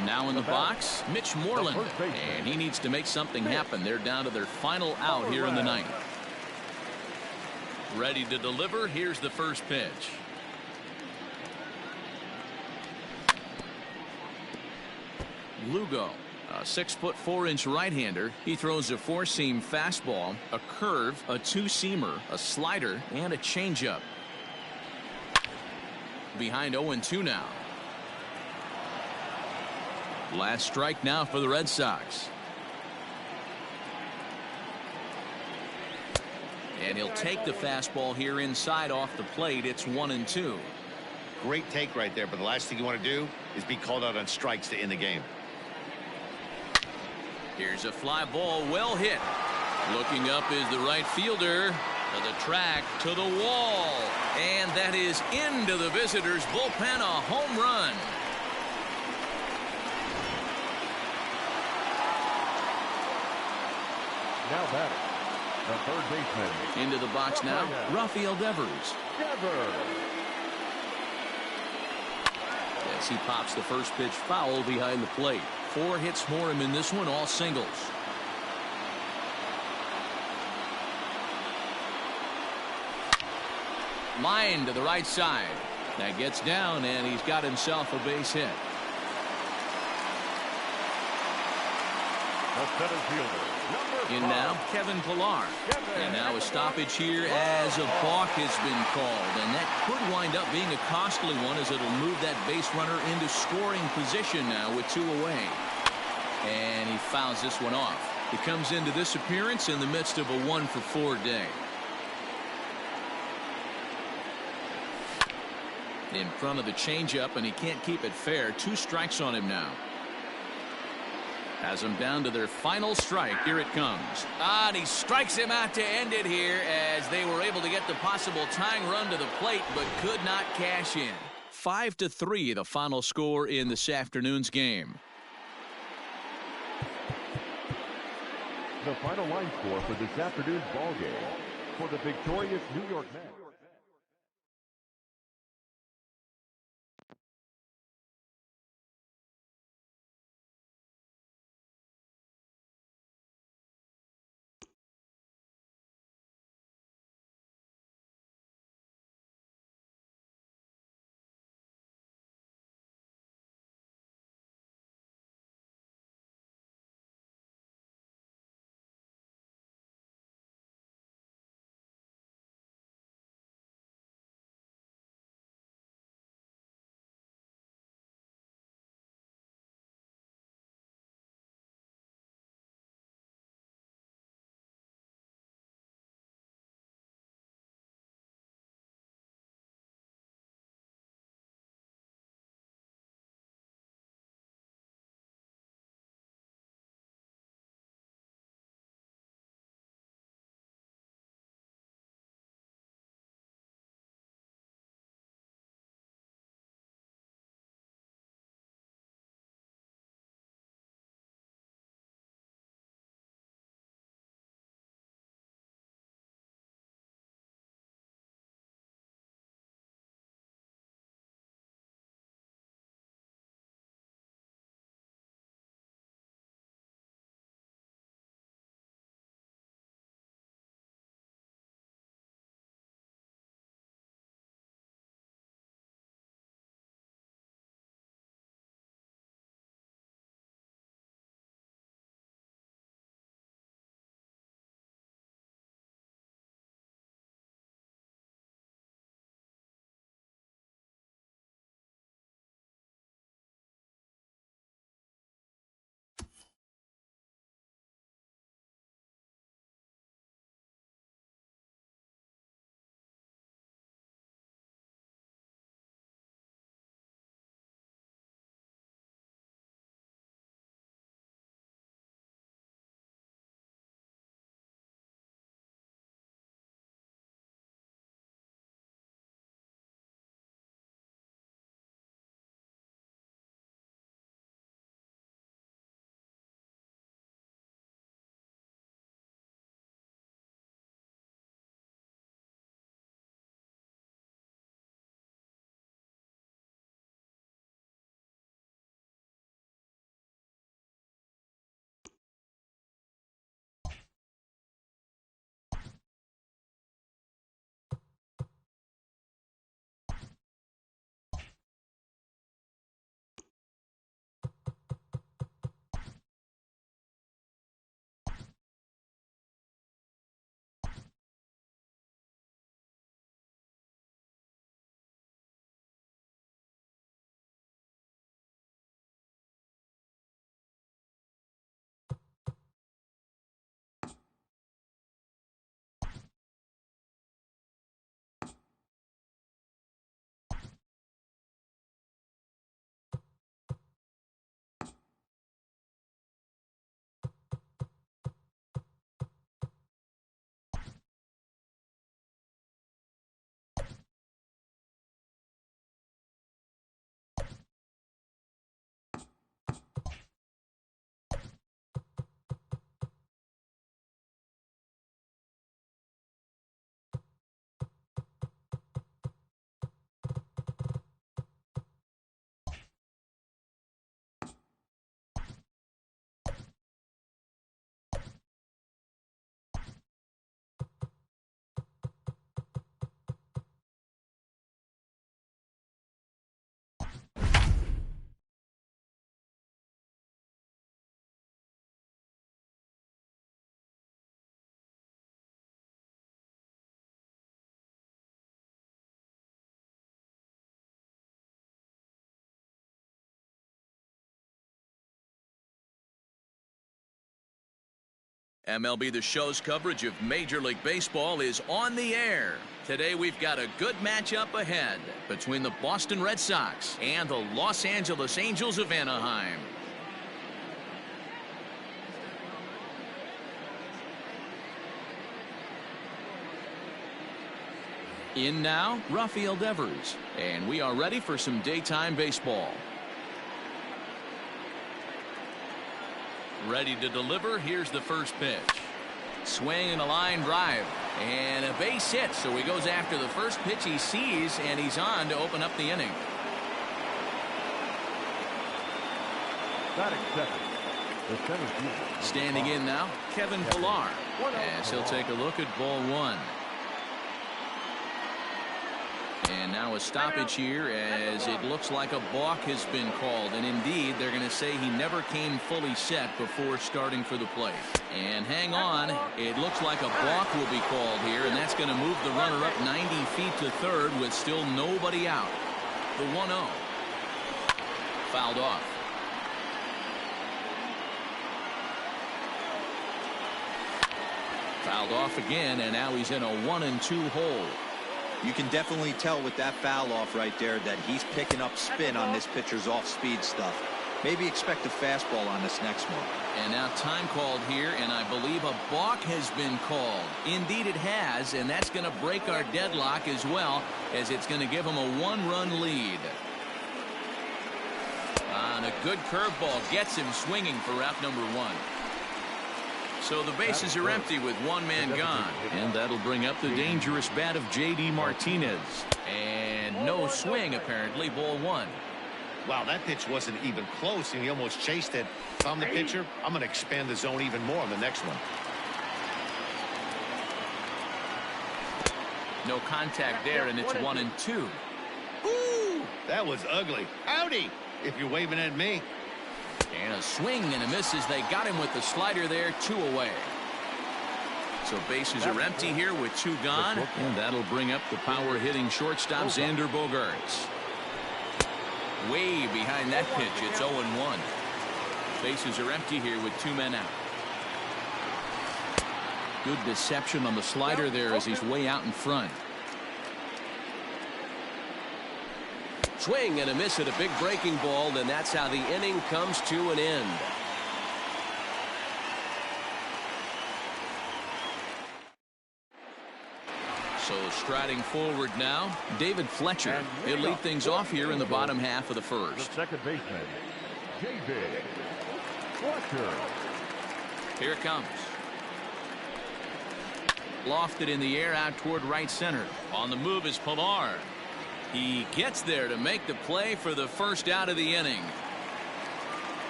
A: Now in the box, Mitch Moreland, and he needs to make something happen. They're down to their final out here in the ninth. Ready to deliver. Here's the first pitch. Lugo, a 6'4" right-hander. He throws a four-seam fastball, a curve, a two-seamer, a slider, and a changeup. Behind 0-2 now. Last strike now for the Red Sox. And he'll take the fastball here inside off the plate. It's 1-2.
B: Great take right there, but the last thing you want to do is be called out on strikes to end the game.
A: Here's a fly ball, well hit. Looking up is the right fielder. To the track, to the wall. And that is into the visitors' bullpen, a home run.
D: Now batting, the third baseman.
A: Into the box now, Rafael Devers. As he pops the first pitch foul behind the plate. 4 hits for him in this one, all singles. Line to the right side. That gets down, and he's got himself a base hit.
D: The center fielder,
A: In now, Kevin Pillar. And now a stoppage here as a balk has been called. And that could wind up being a costly one as it'll move that base runner into scoring position now with 2 away. And he fouls this one off. He comes into this appearance in the midst of a 1-for-4 day. In front of the changeup, and he can't keep it fair. 2 strikes on him now. Has them down to their final strike. Here it comes. And he strikes him out to end it here as they were able to get the possible tying run to the plate but could not cash in. 5-3 the final score in this afternoon's game.
D: The final line score for this afternoon's ball game for the victorious New York Mets.
A: MLB The Show's coverage of Major League Baseball is on the air. Today we've got a good matchup ahead between the Boston Red Sox and the Los Angeles Angels of Anaheim. In now, Rafael Devers, and we are ready for some daytime baseball. Ready to deliver. Here's the first pitch. Swing and a line drive. And a base hit. So he goes after the first pitch he sees, and he's on to open up the inning. Standing in now, Kevin Pillar. As he'll take a look at ball one. And now a stoppage here as it looks like a balk has been called. And indeed, they're going to say he never came fully set before starting for the plate. And hang on, it looks like a balk will be called here, and that's going to move the runner up 90 feet to third with still nobody out. The 1-0. Fouled off. Fouled off again, and now he's in a 1-2 hole.
E: You can definitely tell with that foul off right there that he's picking up spin on this pitcher's off-speed stuff. Maybe expect a fastball on this next one.
A: And now time called here, and I believe a balk has been called. Indeed it has, and that's going to break our deadlock as well, as it's going to give him a 1-run lead. On a good curveball gets him swinging for out number 1. So the bases are empty with one man gone. And that'll bring up the dangerous bat of J.D. Martinez. And no swing, apparently, ball 1.
B: Wow, that pitch wasn't even close, and he almost chased it. If I'm the pitcher, I'm going to expand the zone even more on the next one.
A: No contact there, and it's 1-2.
B: Ooh, that was ugly. Howdy, if you're waving at me.
A: And a swing and a miss as they got him with the slider there, 2 away. So bases are empty here with 2 gone, and that'll bring up the power-hitting shortstop Xander Bogaerts. Way behind that pitch, it's 0-1. Bases are empty here with 2 men out. Good deception on the slider there as he's way out in front.
C: Swing and a miss at a big breaking ball, and that's how the inning comes to an end.
A: So striding forward now, David Fletcher. He'll lead things off here in the bottom half of the first.
D: The second baseman, David Fletcher.
A: Here it comes. Lofted in the air out toward right center. On the move is Pillar. He gets there to make the play for the first out of the inning.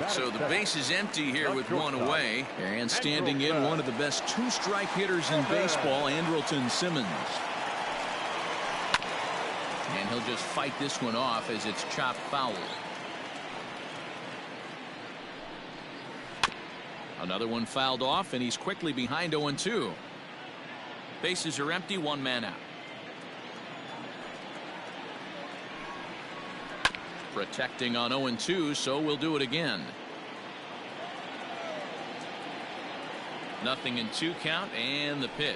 A: So the base is empty here with 1 away. And standing in, one of the best 2-strike hitters in baseball, Andrelton Simmons. And he'll just fight this one off as it's chopped foul. Another one fouled off, and he's quickly behind 0-2. Bases are empty, 1 man out. Protecting on 0-2, so we'll do it again. 0-2 count, and the pitch.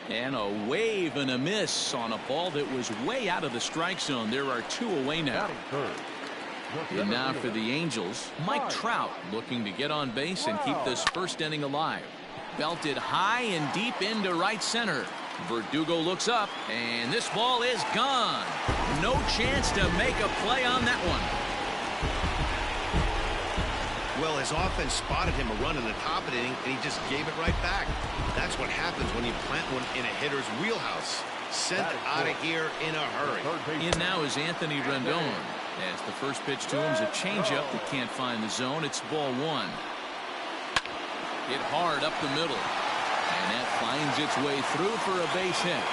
A: And a wave and a miss on a ball that was way out of the strike zone. There are 2 away now. And now for the Angels, Mike Trout looking to get on base and keep this first inning alive. Belted high and deep into right center. Verdugo looks up, and this ball is gone. No chance to make a play on that one.
B: Well, his offense spotted him a run in the top of the inning, and he just gave it right back. That's what happens when you plant one in a hitter's wheelhouse. Sent out of here in a hurry.
A: In now is Anthony Rendon. As the first pitch to him is a changeup that can't find the zone. It's ball 1. Hit hard up the middle. And that finds its way through for a base hit.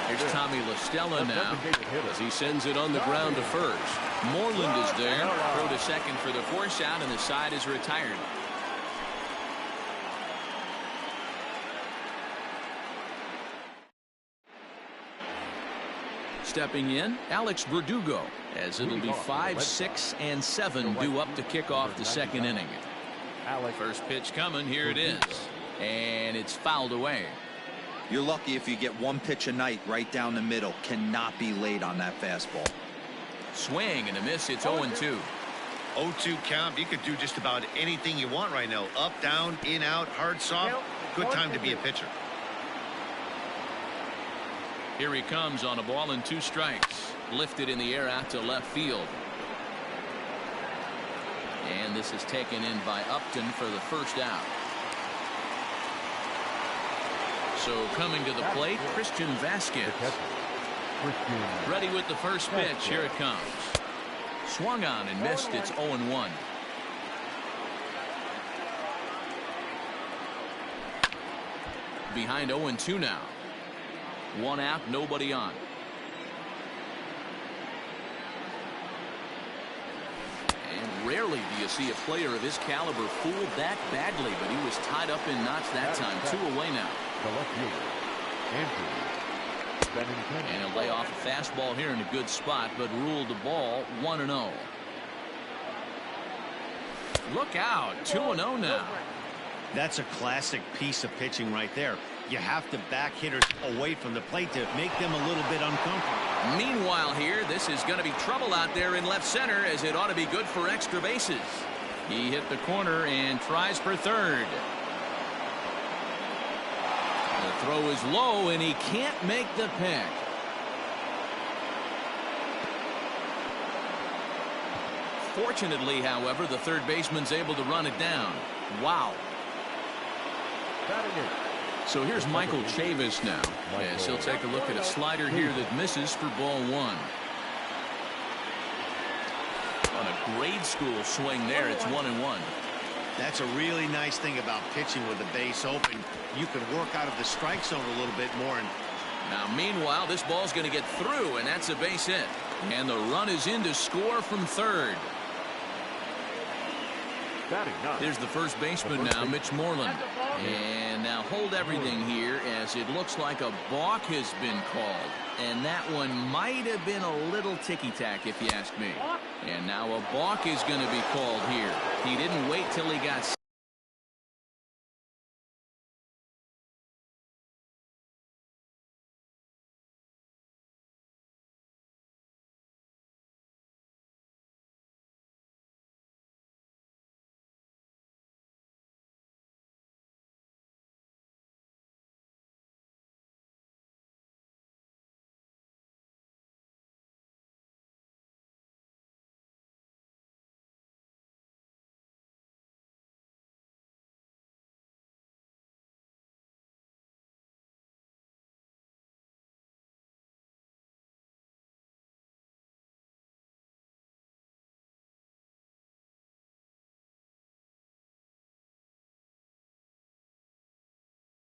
A: Here's Tommy La Stella now as he sends it on the ground to first. Moreland is there. Throw to second for the force out, and the side is retired. Stepping in, Alex Verdugo, as it'll be 5, 6, and 7 due up to kick off the second inning. First pitch coming, here it is, and it's fouled away.
E: You're lucky if you get one pitch a night right down the middle. Cannot be late on that fastball.
A: Swing and a miss. It's 0-2.
B: 0-2 count. You could do just about anything you want right now. Up, down, in, out, hard, soft. Good time to be a pitcher.
A: Here he comes on a ball and 2 strikes. Lifted in the air out to left field. And this is taken in by Upton for the first out. So coming to the plate, Christian Vasquez. Ready with the first pitch. Here it comes. Swung on and missed. It's 0-1. Behind 0-2 now. 1 out, nobody on. And rarely do you see a player of his caliber fooled that badly, but he was tied up in knots that time. 2 away now. And he'll lay off a fastball here in a good spot, but ruled the ball 1-0. Look out, 2-0 now.
B: That's a classic piece of pitching right there. You have to back hitters away from the plate to make them a little bit uncomfortable.
A: Meanwhile here, this is going to be trouble out there in left center, as it ought to be good for extra bases. He hit the corner and tries for third. The throw is low and he can't make the pick. Fortunately, however, the third baseman's able to run it down. Wow. So here's Michael Chavis now, as he'll take a look at a slider here that misses for ball 1. On a grade school swing there, it's 1-1.
B: That's a really nice thing about pitching with the base open. You can work out of the strike zone a little bit more. And
A: now, meanwhile, this ball's going to get through, and that's a base hit. And the run is in to score from third. Here's the first baseman now, Mitch Moreland. And now hold everything here, as it looks like a balk has been called. And that one might have been a little ticky-tack, if you ask me. And now a balk is going to be called here. He didn't wait till he got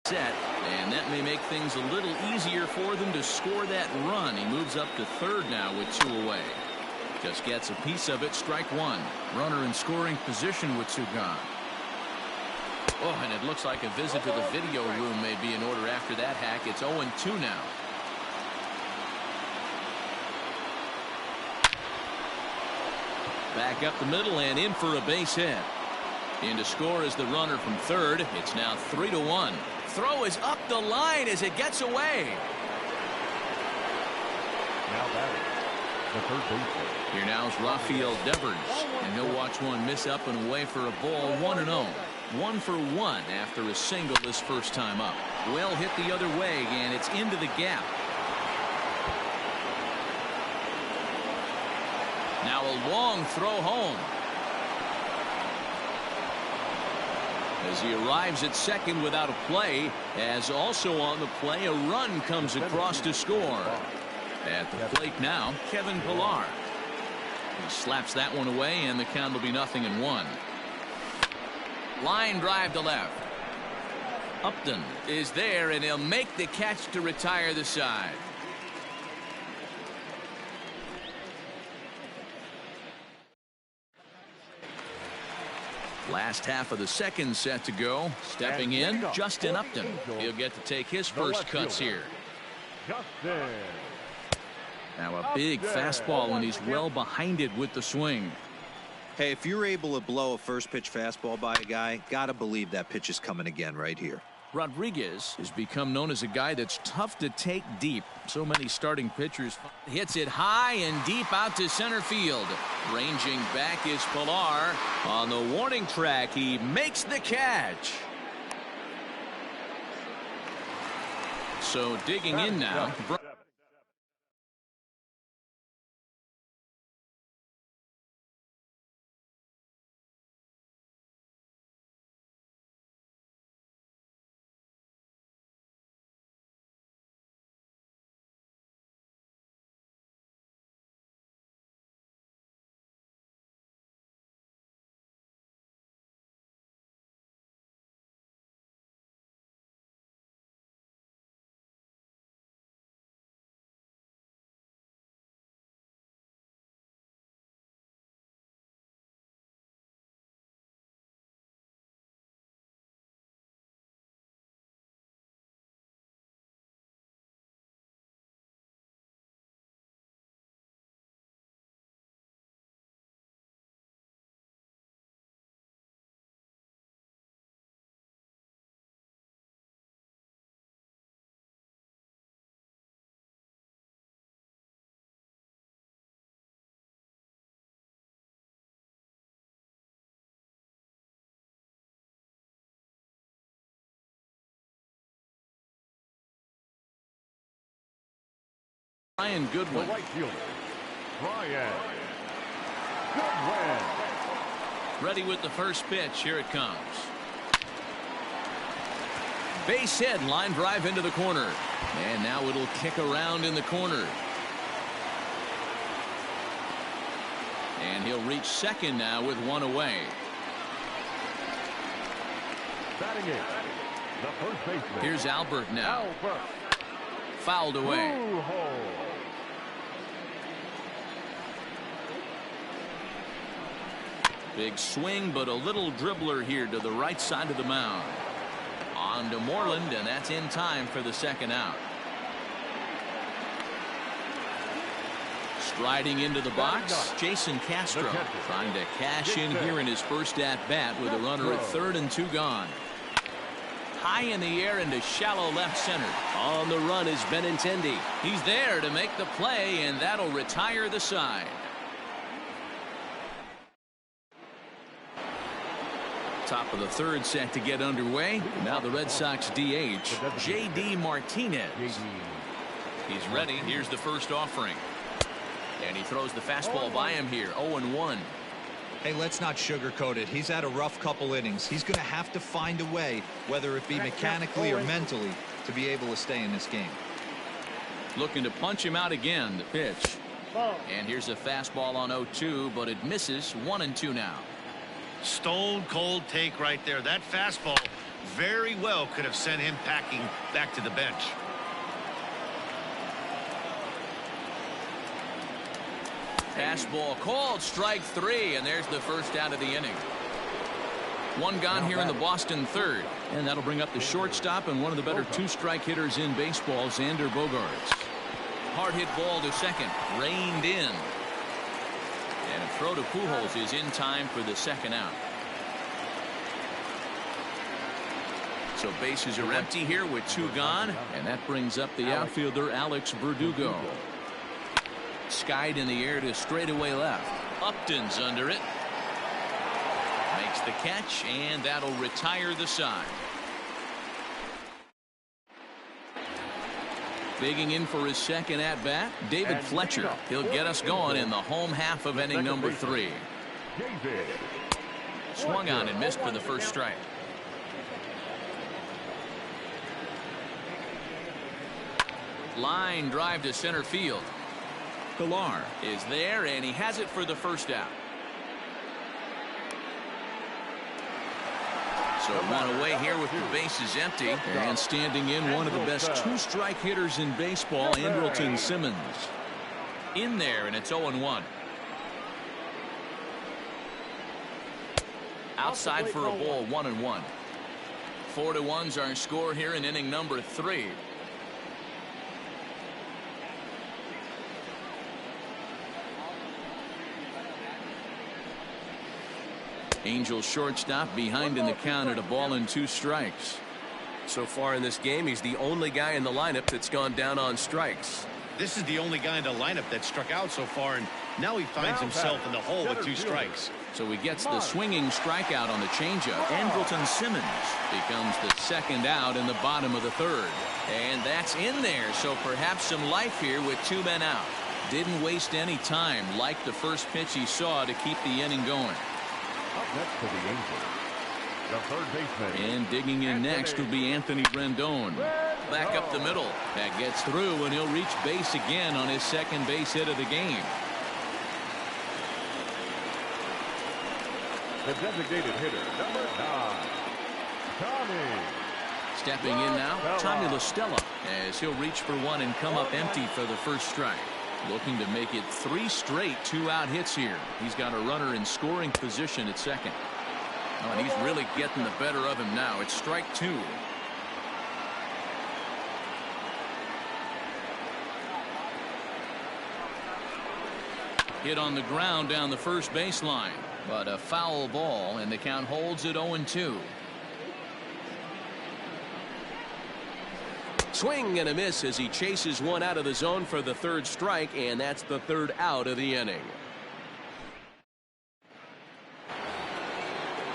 A: set, and that may make things a little easier for them to score that run. He moves up to third now with 2 away. Just gets a piece of it. Strike 1. Runner in scoring position with 2 gone. Oh, and it looks like a visit to the video room may be in order after that hack. It's 0-2 now. Back up the middle and in for a base hit. In to score is the runner from third. It's now 3-1. Throw is up the line as it gets away.
D: Now batting, the third baseman.
A: Here now is Rafael Devers, and he'll watch one miss up and away for a ball. 1-0. 1 for 1 after a single this first time up. Well hit the other way, and it's into the gap. Now a long throw home. As he arrives at second without a play, as also on the play, a run comes across to score. At the plate now, Kevin Pillar. He slaps that one away, and the count will be 0-1. Line drive to left. Upton is there, and he'll make the catch to retire the side. Last half of the second set to go. Stepping in, Justin Upton. He'll get to take his first cuts here. Now a big fastball, and he's well behind it with the swing.
E: Hey, if you're able to blow a first pitch fastball by a guy, gotta believe that pitch is coming again right here.
A: Rodriguez has become known as a guy that's tough to take deep. So many starting pitchers. Hits it high and deep out to center field. Ranging back is Pilar. On the warning track, he makes the catch. So digging in now. Brian Goodwin.
D: The right fielder, Brian Goodwin.
A: Ready with the first pitch. Here it comes. Base hit, line drive into the corner. And now it'll kick around in the corner. And he'll reach second now with one away.
D: Batting in, the first baseman.
A: Here's Albert now. Fouled away. Big swing, but a little dribbler here to the right side of the mound. On to Moreland, and that's in time for the second out. Striding into the box, Jason Castro trying to cash in here in his first at-bat with a runner at third and two gone. High in the air into shallow left center. On the run is Benintendi. He's there to make the play, and that'll retire the side. Top of the third set to get underway. Now the Red Sox DH, J.D. Martinez. He's ready. Here's the first offering. And he throws the fastball by him here. 0-1.
E: Hey, let's not sugarcoat it. He's had a rough couple innings. He's going to have to find a way, whether it be mechanically or mentally, to be able to stay in this game.
A: Looking to punch him out again. The pitch. And here's a fastball on 0-2, but it misses. 1-2 now.
B: Stone cold take right there. That fastball very well could have sent him packing back to the bench.
A: Fastball called, strike three, and there's the first out of the inning. One gone here in the Boston third, and that'll bring up the shortstop and one of the better two-strike hitters in baseball, Xander Bogaerts. Hard hit ball to second, reined in. And a throw to Pujols is in time for the second out. So bases are empty here with two gone, and that brings up the outfielder Alex Verdugo. Skied in the air to straightaway left. Upton's under it. Makes the catch, and that'll retire the side. Digging in for his second at-bat, David Fletcher. He'll get us going in the home half of inning number 3. Swung on and missed for the first strike. Line drive to center field. Pilar is there, and he has it for the first out. So one away here with the bases empty. And standing in, one of the best two-strike hitters in baseball, Andrelton Simmons. In there, and it's 0-1. Outside for a ball, 1-1. 4-1's our score here in inning number 3. Angels shortstop behind in the count at a ball and 2 strikes.
C: So far in this game, he's the only guy in the lineup that's gone down on strikes.
B: This is the only guy in the lineup that struck out so far, and now he finds himself in the hole with 2 strikes.
A: So he gets the swinging strikeout on the changeup. Andrelton Simmons becomes the second out in the bottom of the 3rd. And that's in there, so perhaps some life here with 2 men out. Didn't waste any time, like the first pitch he saw, to keep the inning going.
D: Up next for the Angels, the third baseman.
A: And digging in next will be Anthony Rendon. Back up the middle. That gets through, and he'll reach base again on his second base hit of the game.
D: The designated hitter, number 9, Tommy.
A: Stepping in now, Tommy La Stella, as he'll reach for one and come up empty for the first strike. Looking to make it 3 straight 2-out hits here. He's got a runner in scoring position at second. Oh, and he's really getting the better of him now. It's strike 2. Hit on the ground down the first baseline, but a foul ball, and the count holds at 0-2.
C: Swing and a miss as he chases one out of the zone for the 3rd strike, and that's the 3rd out of the inning.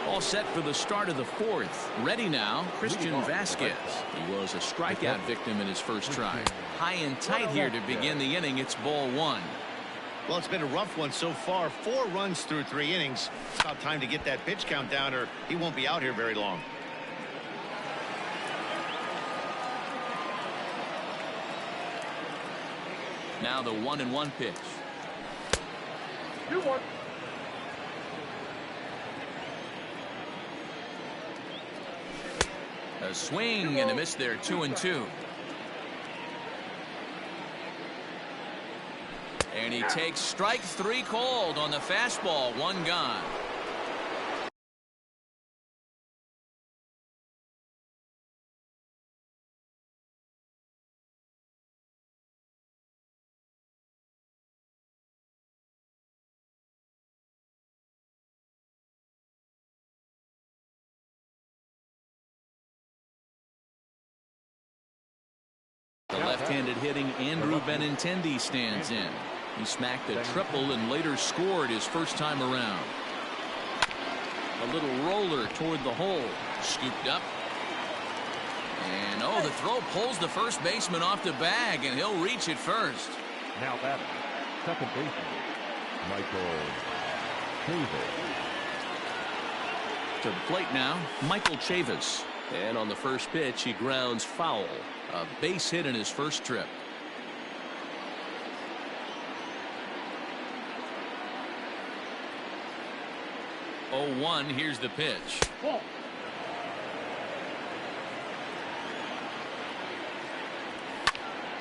A: All set for the start of the 4th. Ready now, Christian Vasquez. He was a strikeout victim in his first try. High and tight here to begin the inning. It's ball 1.
B: Well, it's been a rough one so far. 4 runs through 3 innings. It's about time to get that pitch count down, or he won't be out here very long.
A: Now the 1-1 pitch.
F: 2-1.
A: A swing and a miss there. 2-2. And he takes strike 3 called on the fastball. 1 gone. The left-handed hitting Andrew Benintendi stands in. He smacked a triple and later scored his first time around. A little roller toward the hole. Scooped up. And oh, the throw pulls the first baseman off the bag, and he'll reach it first.
D: Now batting, second baseman, Michael Chavis.
A: To the plate now, Michael Chavis.
C: And on the first pitch, he grounds foul.
A: A base hit in his first trip. Oh, 1. Here's the pitch.
F: Ball.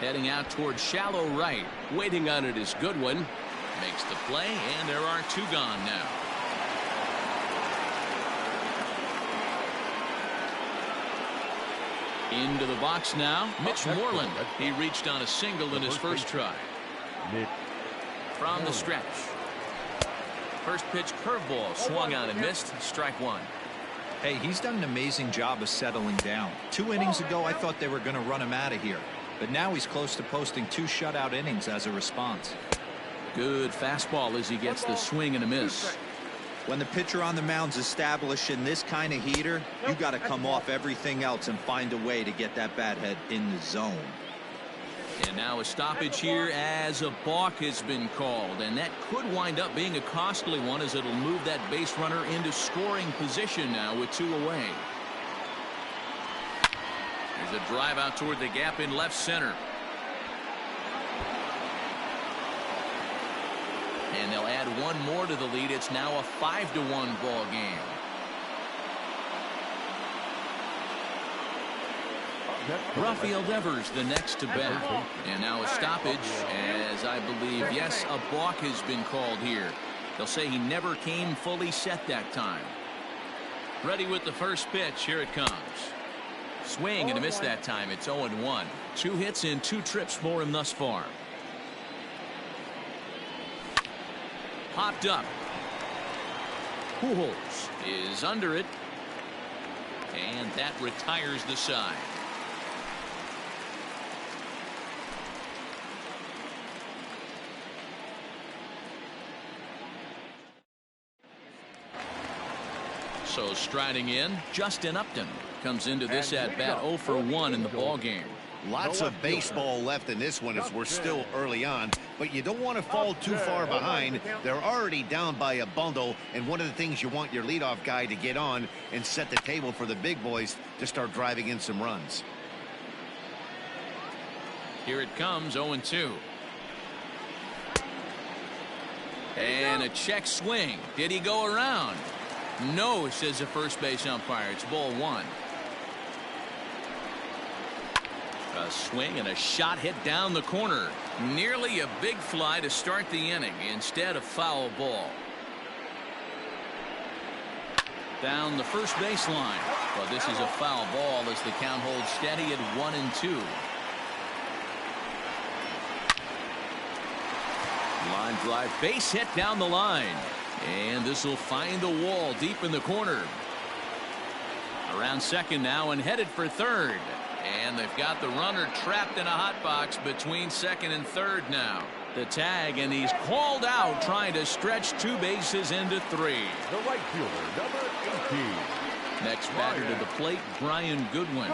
A: Heading out toward shallow right.
C: Waiting on it is Goodwin.
A: Makes the play, and there are 2 gone now. Into the box now, Mitch Moreland. He reached on a single in his first try. From the stretch. First pitch curveball swung on and missed. Strike 1.
E: Hey, he's done an amazing job of settling down. 2 innings ago, I thought they were going to run him out of here. But now he's close to posting 2 shutout innings as a response.
A: Good fastball as he gets the swing and a miss.
E: When the pitcher on the mound's establishing this kind of heater, you got to come off everything else and find a way to get that bat head in the zone.
A: And now a stoppage here as a balk has been called, and that could wind up being a costly one as it'll move that base runner into scoring position now with 2 away. There's a drive out toward the gap in left center. And they'll add 1 more to the lead. It's now a 5-1 ball game. Rafael Devers the next to bat. And now a stoppage as I believe, yes, a balk has been called here. They'll say he never came fully set that time. Ready with the first pitch. Here it comes. Swing and a miss that time. It's 0-1. 2 hits in 2 trips for him thus far. Popped up. Pujols is under it. And that retires the side. So striding in, Justin Upton comes into this at-bat 0 for 1 in the ballgame.
B: Lots of baseball left in this one as we're still early on, but you don't want to fall too far behind. They're already down by a bundle, and one of the things you want your leadoff guy to get on and set the table for the big boys to start driving in some runs.
A: Here it comes, 0-2. And a check swing. Did he go around? No, says the first base umpire. It's ball 1. A swing and a shot hit down the corner. Nearly a big fly to start the inning. Instead, a foul ball. Down the first baseline. But this is a foul ball as the count holds steady at 1-2. Line drive, base hit down the line. And this will find the wall deep in the corner. Around second now and headed for third. And they've got the runner trapped in a hot box between second and third now. The tag, and he's called out trying to stretch 2 bases into 3.
D: The right fielder, number 18.
A: Next batter to the plate, Brian Goodwin.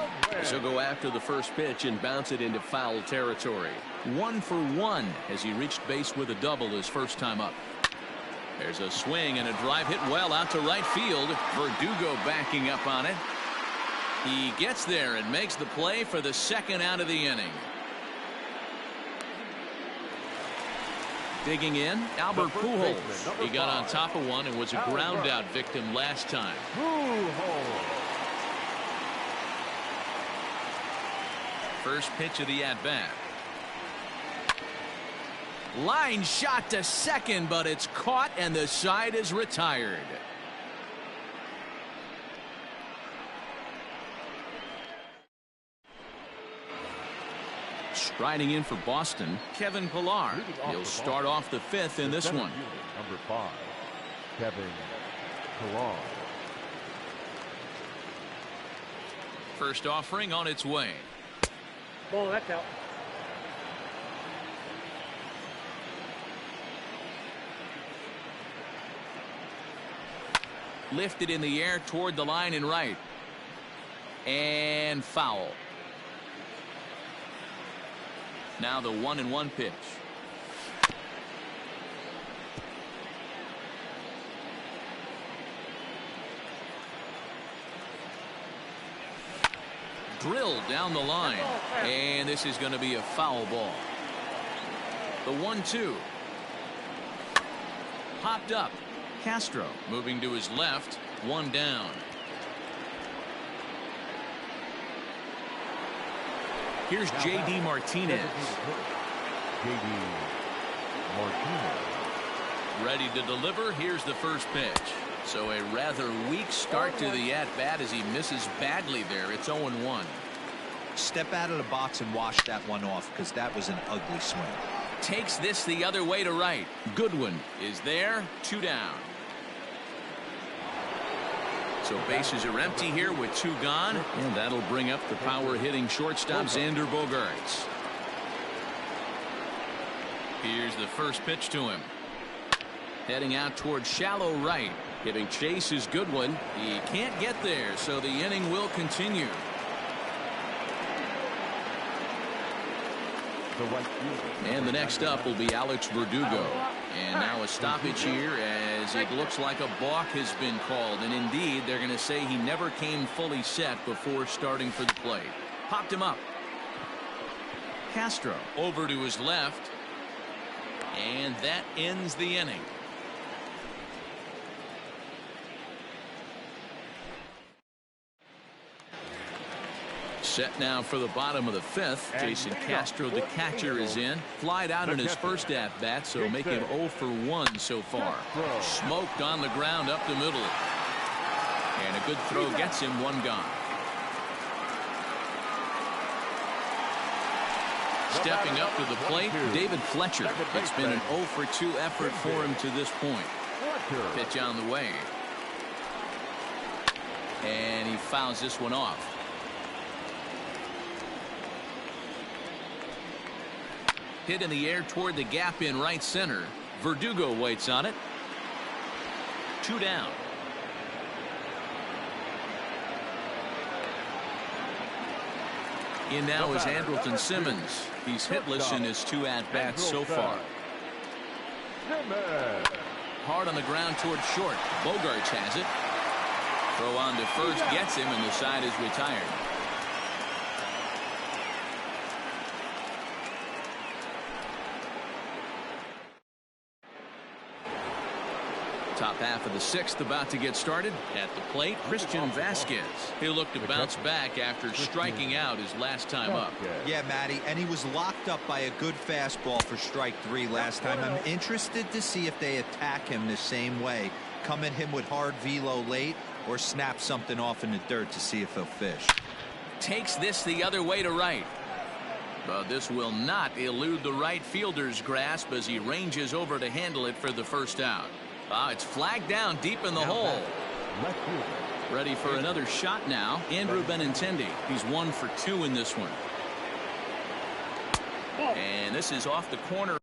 A: He'll go after the first pitch and bounce it into foul territory. 1 for 1 as he reached base with a double his first time up. There's a swing and a drive hit well out to right field. Verdugo backing up on it. He gets there and makes the play for the second out of the inning. Digging in, Albert Pujols. He got on top of one and was a ground out victim last time. First pitch of the at-bat. Line shot to second, but it's caught and the side is retired. Striding in for Boston, Kevin Pillar. He'll start off the 5th in this one.
D: Number 5, Kevin Pillar.
A: First offering on its way.
F: Ball, that's out.
A: Lifted in the air toward the line and right. And foul. Now the 1-1 pitch. Drilled down the line. And this is going to be a foul ball. The 1-2. Popped up. Castro moving to his left. 1 down. Here's J.D. Martinez.
D: J.D. Martinez.
A: Ready to deliver. Here's the first pitch. So a rather weak start to the at-bat as he misses badly there. It's 0-1.
E: Step out of the box and wash that one off, because that was an ugly swing.
A: Takes this the other way to right. Goodwin is there. 2 down. So bases are empty here with 2 gone, and that'll bring up the power-hitting shortstop Xander Bogaerts. Here's the first pitch to him. Heading out towards shallow right. Giving chase is Goodwin. He can't get there, so the inning will continue. And the next up will be Alex Verdugo. And now a stoppage here as it looks like a balk has been called. And indeed, they're going to say he never came fully set before starting for the plate. Popped him up. Castro over to his left. And that ends the inning. Set now for the bottom of the 5th. Jason Castro, the catcher, is in. Flied out in his first at-bat, so make him 0 for 1 so far. Smoked on the ground up the middle. And a good throw gets him 1 gone. Stepping up to the plate, David Fletcher. It's been an 0 for 2 effort for him to this point. Pitch on the way. And he fouls this one off. Hit in the air toward the gap in right center. Verdugo waits on it. 2 down. In now is Andrelton Simmons. He's hitless in his 2 at-bats so far. Hard on the ground toward short. Bogarts has it. Throw on to first gets him, and the side is retired. Top half of the 6th about to get started. At the plate, Christian Vasquez. He'll look to bounce back after striking out his last time up.
E: Yeah, Matty, and he was locked up by a good fastball for strike 3 last time. I'm interested to see if they attack him the same way. Come at him with hard velo late or snap something off in the dirt to see if he'll fish.
A: Takes this the other way to right. But this will not elude the right fielder's grasp as he ranges over to handle it for the first out. It's flagged down deep in the hole. Ready for another shot now. Andrew Benintendi. He's 1 for 2 in this one. And this is off the corner.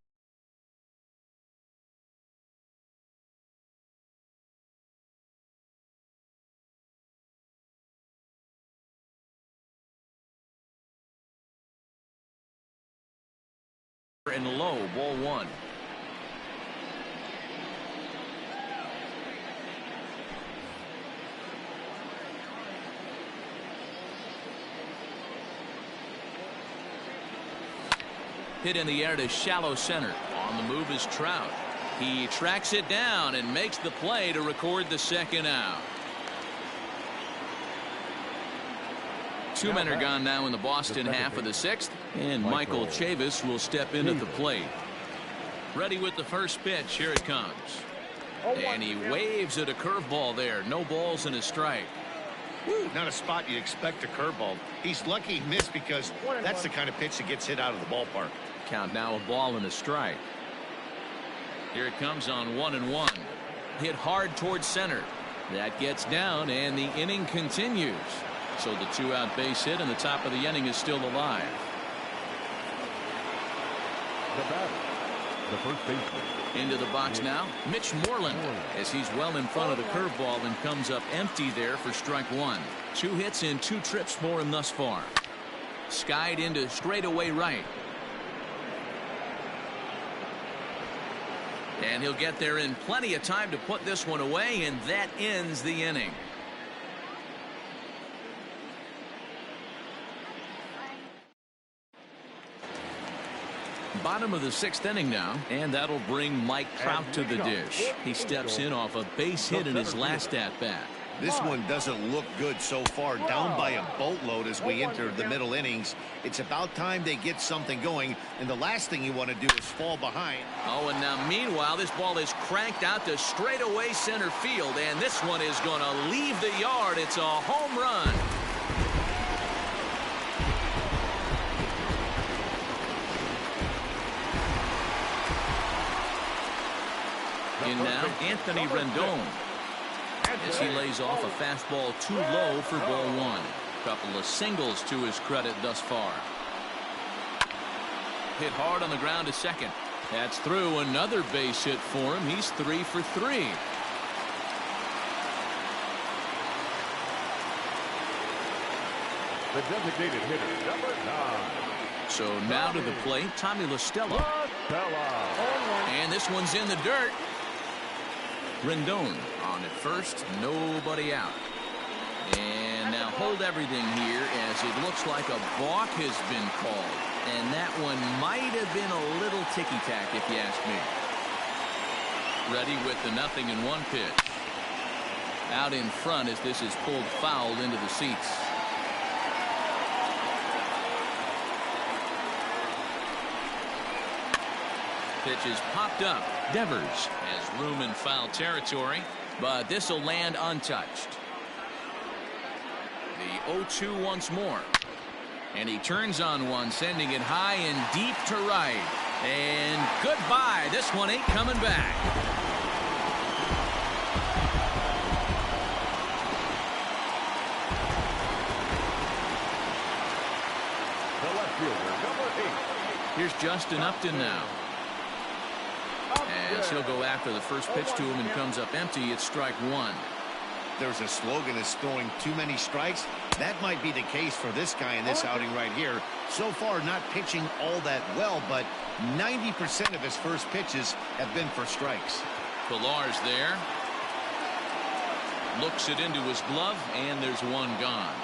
A: And low, ball 1. Hit in the air to shallow center. On the move is Trout. He tracks it down and makes the play to record the second out. 2 men are gone now in the Boston half of the 6th. And Michael Chavis will step in at the plate. Ready with the first pitch. Here it comes. And he waves at a curveball there. No balls and a strike.
B: Woo, not a spot you'd expect a curveball. He's lucky he missed because that's the kind of pitch that gets hit out of the ballpark.
A: Count now a ball and a strike. Here it comes on 1-1. Hit hard towards center. That gets down and the inning continues. So the 2-out base hit and the top of the inning is still alive.
D: The batter, the first baseman.
A: Into the box now, Mitch Moreland, as he's well in front of the curveball and comes up empty there for strike 1. 2 hits and 2 trips for him thus far. Skied into straightaway right. And he'll get there in plenty of time to put this one away, and that ends the inning. Bottom of the 6th inning now, and that'll bring Mike Trout to the dish. He steps in off a base hit in his last at-bat.
B: This one doesn't look good so far. Down by a boatload as we enter the middle innings. It's about time they get something going, and the last thing you want to do is fall behind.
A: Oh, and now meanwhile, this ball is cranked out to straightaway center field, and this one is going to leave the yard. It's a home run. In now, Anthony Rendon, as he lays off a fastball too low for ball 1. Couple of singles to his credit thus far. Hit hard on the ground to second. That's through. Another base hit for him. He's 3 for 3.
D: The designated hitter, number 9.
A: So now to the plate, Tommy La Stella. And this one's in the dirt. Rendon on at first, nobody out. And now hold everything here as it looks like a balk has been called. And that one might have been a little ticky-tack if you ask me. Ready with the 0-1 pitch. Out in front as this is pulled foul into the seats. Pitch is popped up. Devers has room in foul territory, but this will land untouched. The 0-2 once more. And he turns on one, sending it high and deep to right. And goodbye. This one ain't coming back. Here's Justin Upton now. As he'll go after the first pitch to him and comes up empty. It's strike one.
B: There's a slogan that's throwing too many strikes. That might be the case for this guy in this outing right here. So far, not pitching all that well, but 90% of his first pitches have been for strikes.
A: Pilar's there. Looks it into his glove, and there's one gone.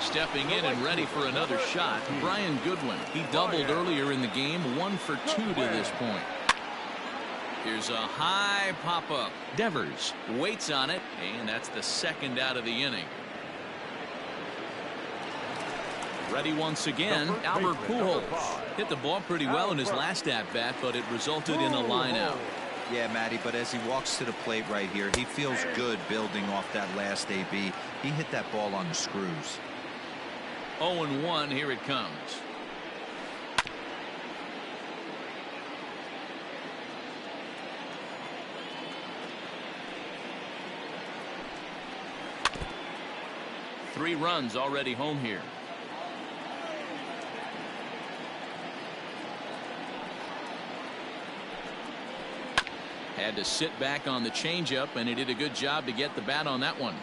A: Stepping in and ready for another shot, Brian Goodwin. He doubled earlier in the game, 1 for 2 to this point. Here's a high pop-up. Devers waits on it, and that's the second out of the inning. Ready once again, Albert Pujols. Hit the ball pretty well in his last at-bat, but it resulted in a line-out.
E: Yeah, Matty, but as he walks to the plate right here, he feels good building off that last AB. He hit that ball on the screws.
A: 0-1, here it comes. Three runs already home here. Had to sit back on the changeup, and he did a good job to get the bat on that one.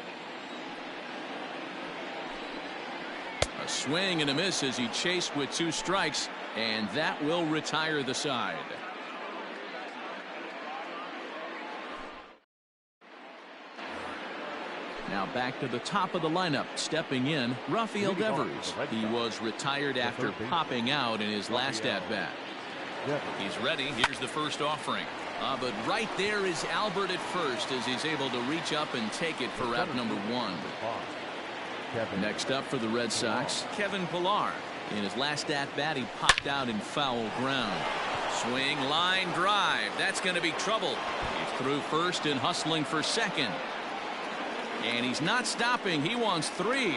A: A swing and a miss as he chased with 2 strikes, and that will retire the side. Now back to the top of the lineup. Stepping in, Rafael Devers. He was retired after popping out in his last at-bat. He's ready. Here's the first offering. But right there is Albert at first as he's able to reach up and take it for out number 1. Next up for the Red Sox, Kevin Pillar. In his last at-bat, he popped out in foul ground. Swing, line drive. That's going to be trouble. He's through first and hustling for second. And he's not stopping. He wants 3.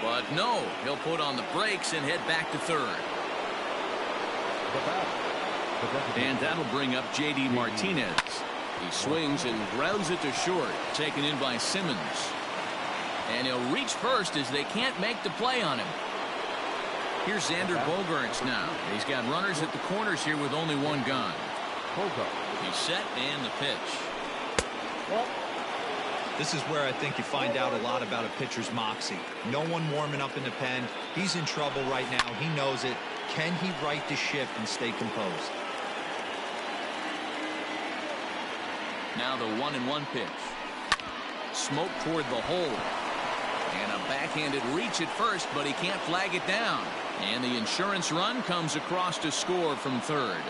A: But no, he'll put on the brakes and head back to third. And that'll bring up J.D. Martinez. He swings and grounds it to short, taken in by Simmons. And he'll reach first as they can't make the play on him. Here's Xander Bogaerts now. He's got runners at the corners here with only 1 gone. He's set and the pitch.
E: This is where I think you find out a lot about a pitcher's moxie. No one warming up in the pen. He's in trouble right now. He knows it. Can he right the ship and stay composed?
A: Now the 1-1 pitch. Smoke toward the hole. And a backhanded reach at first, but he can't flag it down. And the insurance run comes across to score from third.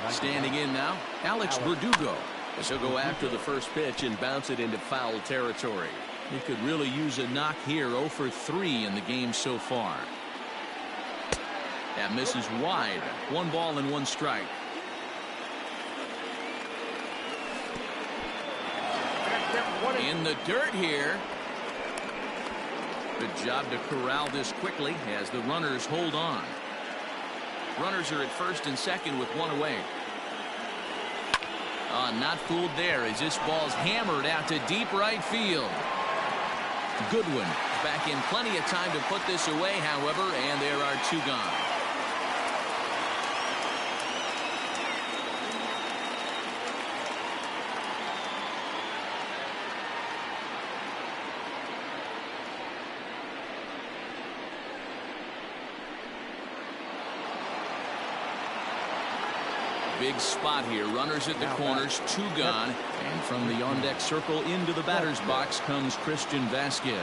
A: Standing in now, Alex Verdugo. As he'll go after the first pitch and bounce it into foul territory. He could really use a knock here. 0 for 3 in the game so far. That misses wide. 1 ball and 1 strike. In the dirt here. Good job to corral this quickly as the runners hold on. Runners are at first and second with 1 away. Not fooled there as this ball's hammered out to deep right field. Goodwin back in plenty of time to put this away, however, and there are 2 gone. Big spot here. Runners at the corners, 2 gone. And from the on-deck circle into the batter's box comes Christian Vasquez.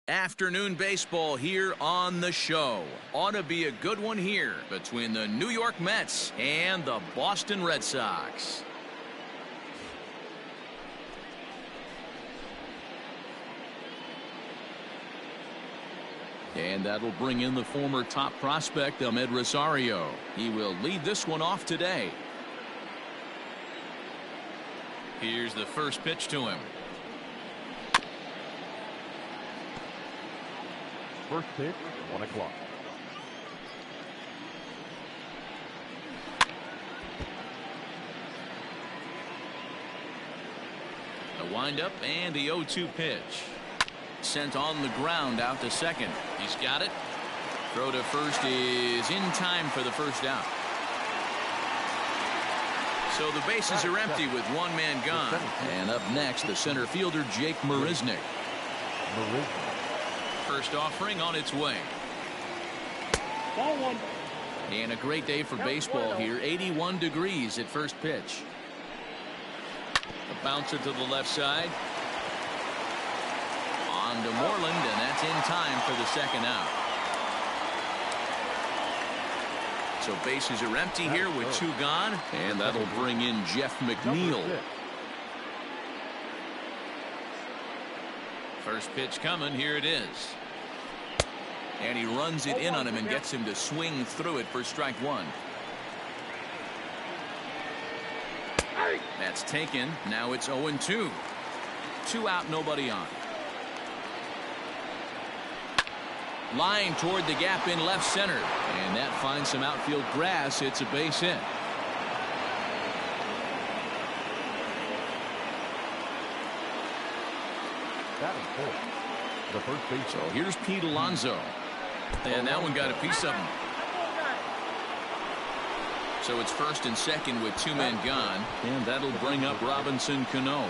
A: Afternoon baseball here on the show. Ought to be a good one here between the New York Mets and the Boston Red Sox. And that'll bring in the former top prospect, Ahmed Rosario. He will lead this one off today. Here's the first pitch to him.
D: First pitch, 1 o'clock.
A: The windup and the 0-2 pitch. Sent on the ground out to second. He's got it. Throw to first is in time for the first out. So the bases are empty with one man gone. And up next, the center fielder, Jake Marisnick. First offering on its way.
F: Ball one.
A: And a great day for baseball here. 81 degrees at first pitch. A bouncer to the left side. On to Moreland, and that's in time for the second out. So bases are empty here with two gone, and that'll bring in Jeff McNeil. First pitch coming, here it is. And he runs it in on him and gets him to swing through it for strike one. That's taken. Now it's 0-2. 2 out, nobody on. Line toward the gap in left center, and that finds some outfield grass. It's a base hit.
D: The first base.
A: So here's Pete Alonso, and that one got a piece of him. So it's first and second with two men gone, and that'll bring up Robinson Cano.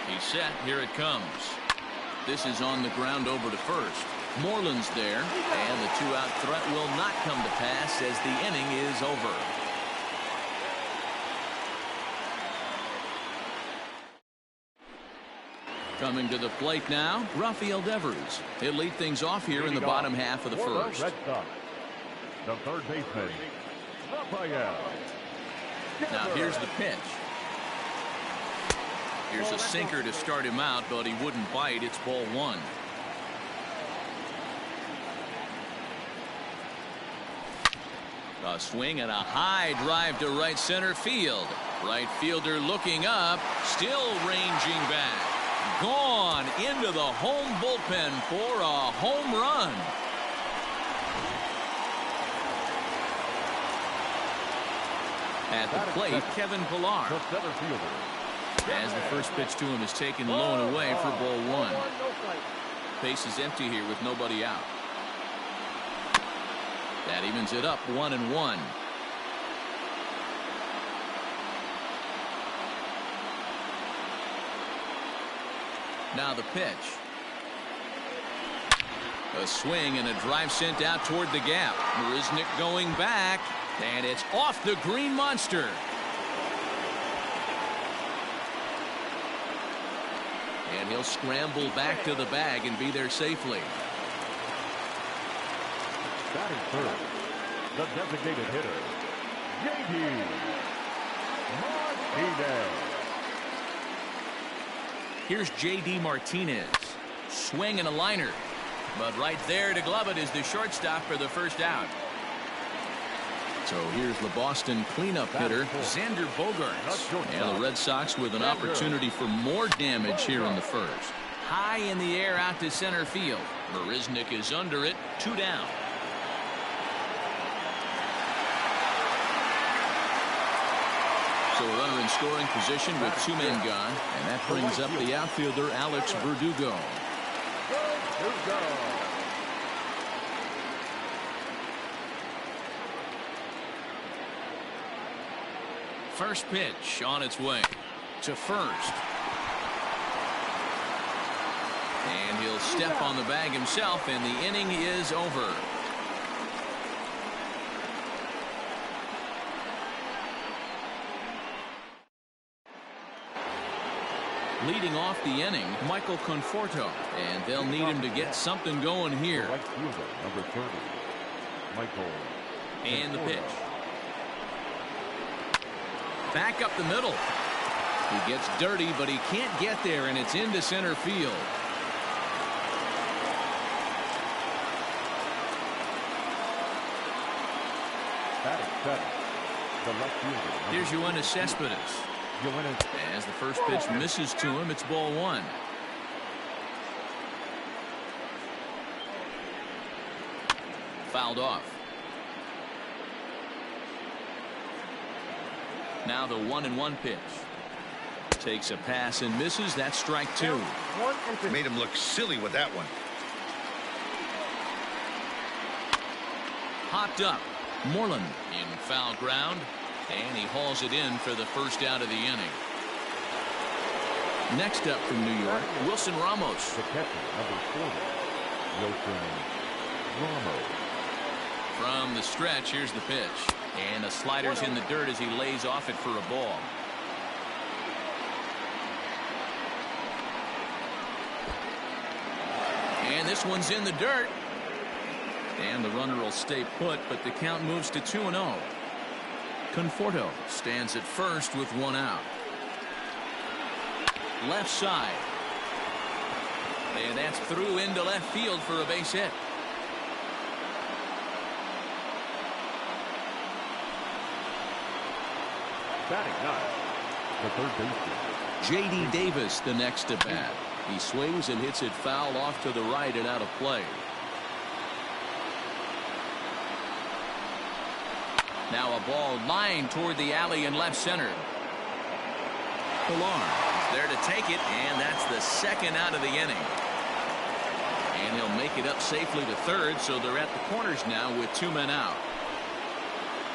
A: He's set. Here it comes. This is on the ground over to first. Moreland's there, and the 2-out threat will not come to pass as the inning is over. Coming to the plate now, Rafael Devers. He'll lead things off here in the bottom half of the first.
D: The third baseman, Rafael.
A: Now here's the pitch. Here's a sinker to start him out, but he wouldn't bite. It's ball one. A swing and a high drive to right center field. Right fielder looking up, still ranging back. Gone into the home bullpen for a home run. At the plate, Kevin Pillar. As the first pitch to him is taken low and away for ball one. Base is empty here with nobody out. That evens it up 1-1. Now the pitch. A swing and a drive sent out toward the gap. Marisnick going back, and it's off the green monster. And he'll scramble back to the bag and be there safely.
D: Batting third, the designated hitter, J.D. Martinez.
A: Here's J.D. Martinez. Swing and a liner. But right there to glove it is the shortstop for the first out. So here's the Boston cleanup hitter, Xander Bogaerts. And the Red Sox with an opportunity for more damage here in the first. High in the air out to center field. Marisnick is under it. 2 down. So a runner in scoring position with 2 men gone, and that brings up the outfielder Alex Verdugo. First pitch on its way to first. And he'll step on the bag himself, and the inning is over. Leading off the inning, Michael Conforto. And they'll need him to get something going here.
D: Right fielder, number 30, Michael.
A: And the pitch. Back up the middle. He gets dirty, but he can't get there, and it's into center field.
D: Batting seven, the left fielder.
A: Here's Yoenis Cespedes. As the first pitch misses to him, it's ball one. Fouled off. Now the 1-1 pitch. Takes a pass and misses. That's strike two.
B: Made him look silly with that one.
A: Popped up. Moreland in foul ground. And he hauls it in for the first out of the inning. Next up from New York, Wilson Ramos.
D: The catcher, number 40, Wilson Ramos.
A: From the stretch, here's the pitch. And a slider's in the dirt as he lays off it for a ball. And this one's in the dirt. And the runner will stay put, but the count moves to 2-0. Conforto stands at first with one out. Left side. And that's through into left field for a base hit.
D: Batting ninth, the third baseman,
A: J.D. Davis the next to bat. He swings and hits it foul off to the right and out of play. Now a ball lined toward the alley in left center. Pilar is there to take it, and that's the second out of the inning. And he'll make it up safely to third, so they're at the corners now with two men out.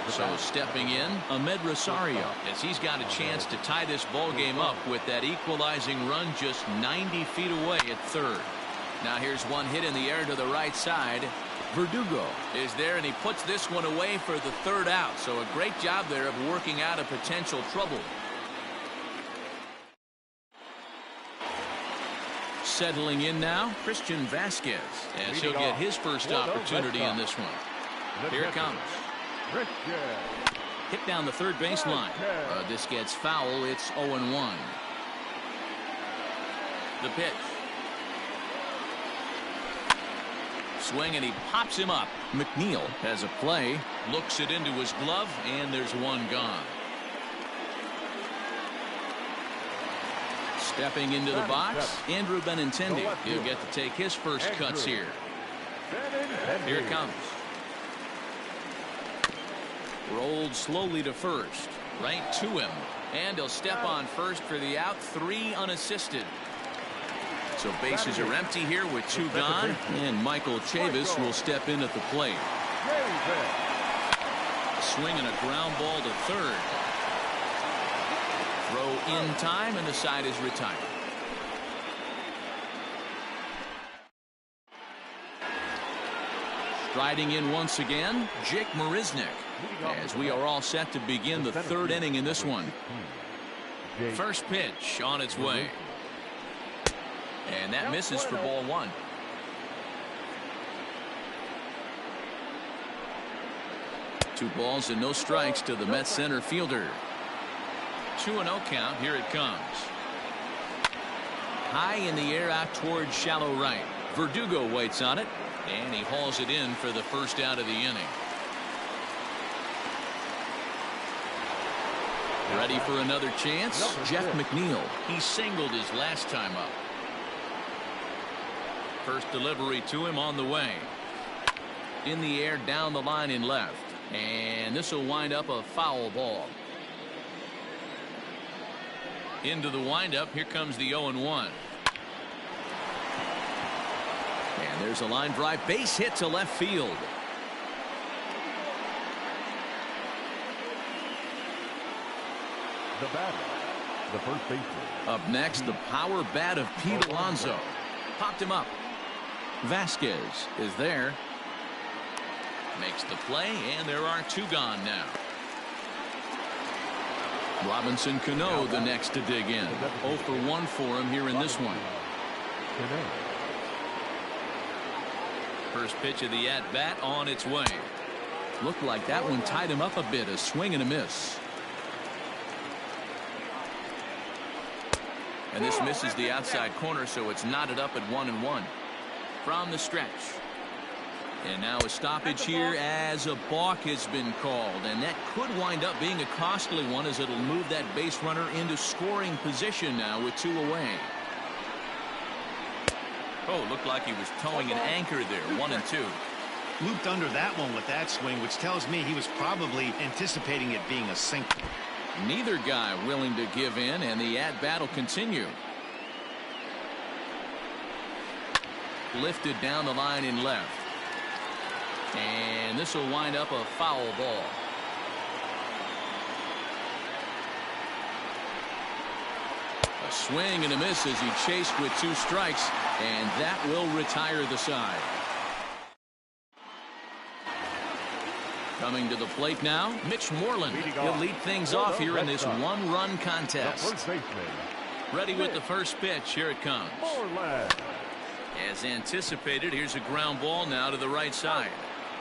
A: So stepping in, Ahmed Rosario, as he's got a chance to tie this ball game up with that equalizing run just 90 feet away at third. Now here's one hit in the air to the right side. Verdugo is there, and he puts this one away for the third out. So a great job there of working out a potential trouble. Settling in now, Christian Vasquez, as he'll get his first opportunity in this one. Here it comes. Hit down the third baseline. This gets foul. It's 0-1. The pitch. Swing, and he pops him up. McNeil has a play, looks it into his glove, and there's one gone. Stepping into the box, Andrew Benintendi. He'll get to take his first cuts here. Here it comes. Rolled slowly to first, right to him, and he'll step on first for the out. 3 unassisted. So bases are empty here with 2 gone, and Michael Chavis will step in at the plate. Swing and a ground ball to third. Throw in time, and the side is retired. Striding in once again, Jake Marisnick, as we are all set to begin the third inning in this one. First pitch on its way. And that misses for ball one. Two balls and no strikes to the Mets center fielder. 2-0 count. Here it comes. High in the air out towards shallow right. Verdugo waits on it, and he hauls it in for the first out of the inning. Ready for another chance? Jeff McNeil. He singled his last time up. First delivery to him on the way. In the air down the line in left. And this will wind up a foul ball. Into the windup. Here comes the 0-1. And there's a line drive base hit to left field.
D: The batter, the first baseman.
A: Up next, the power bat of Pete Alonso. Popped him up. Vasquez is there. Makes the play, and there are 2 gone now. Robinson Cano the next to dig in. 0 for 1 for him here in this one. First pitch of the at-bat on its way. Looked like that one tied him up a bit. A swing and a miss. And this misses the outside corner, so it's knotted up at 1-1 from the stretch. And now a stoppage here as a balk has been called, and that could wind up being a costly one as it'll move that base runner into scoring position now with 2 away. Oh, looked like he was towing an anchor there. 1-2.
B: Looped under that one with that swing, which tells me he was probably anticipating it being a sinker.
A: Neither guy willing to give in, and the at-bat will continue. Lifted down the line in left. And this will wind up a foul ball. A swing and a miss as he chased with 2 strikes, and that will retire the side. Coming to the plate now, Mitch Moreland. He'll lead things off here in this 1-run contest. Ready with the first pitch. Here it comes. As anticipated, here's a ground ball now to the right side.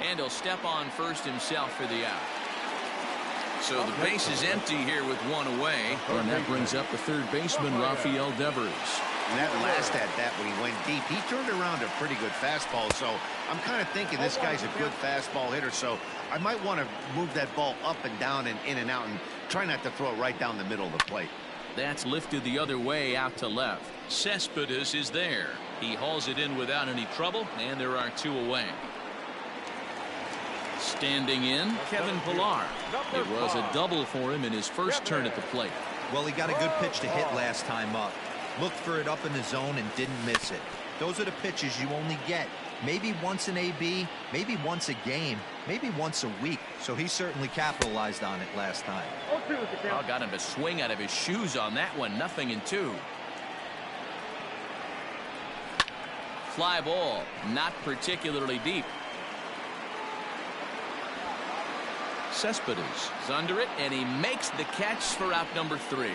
A: And he'll step on first himself for the out. So the base is empty here with 1 away. And that brings up the third baseman, Rafael Devers.
B: And that last at-bat when he went deep, he turned around a pretty good fastball. So I'm kind of thinking this guy's a good fastball hitter. So I might want to move that ball up and down and in and out and try not to throw it right down the middle of the plate.
A: That's lifted the other way out to left. Cespedes is there. He hauls it in without any trouble, and there are 2 away. Standing in, Kevin Pillar. It was a double for him in his first turn at the plate.
E: Well, he got a good pitch to hit last time up. Looked for it up in the zone and didn't miss it. Those are the pitches you only get maybe once in AB, maybe once a game, maybe once a week. So he certainly capitalized on it last time.
A: Oh, got him to swing out of his shoes on that one. 0-2. Fly ball, not particularly deep. Cespedes is under it, and he makes the catch for out number 3.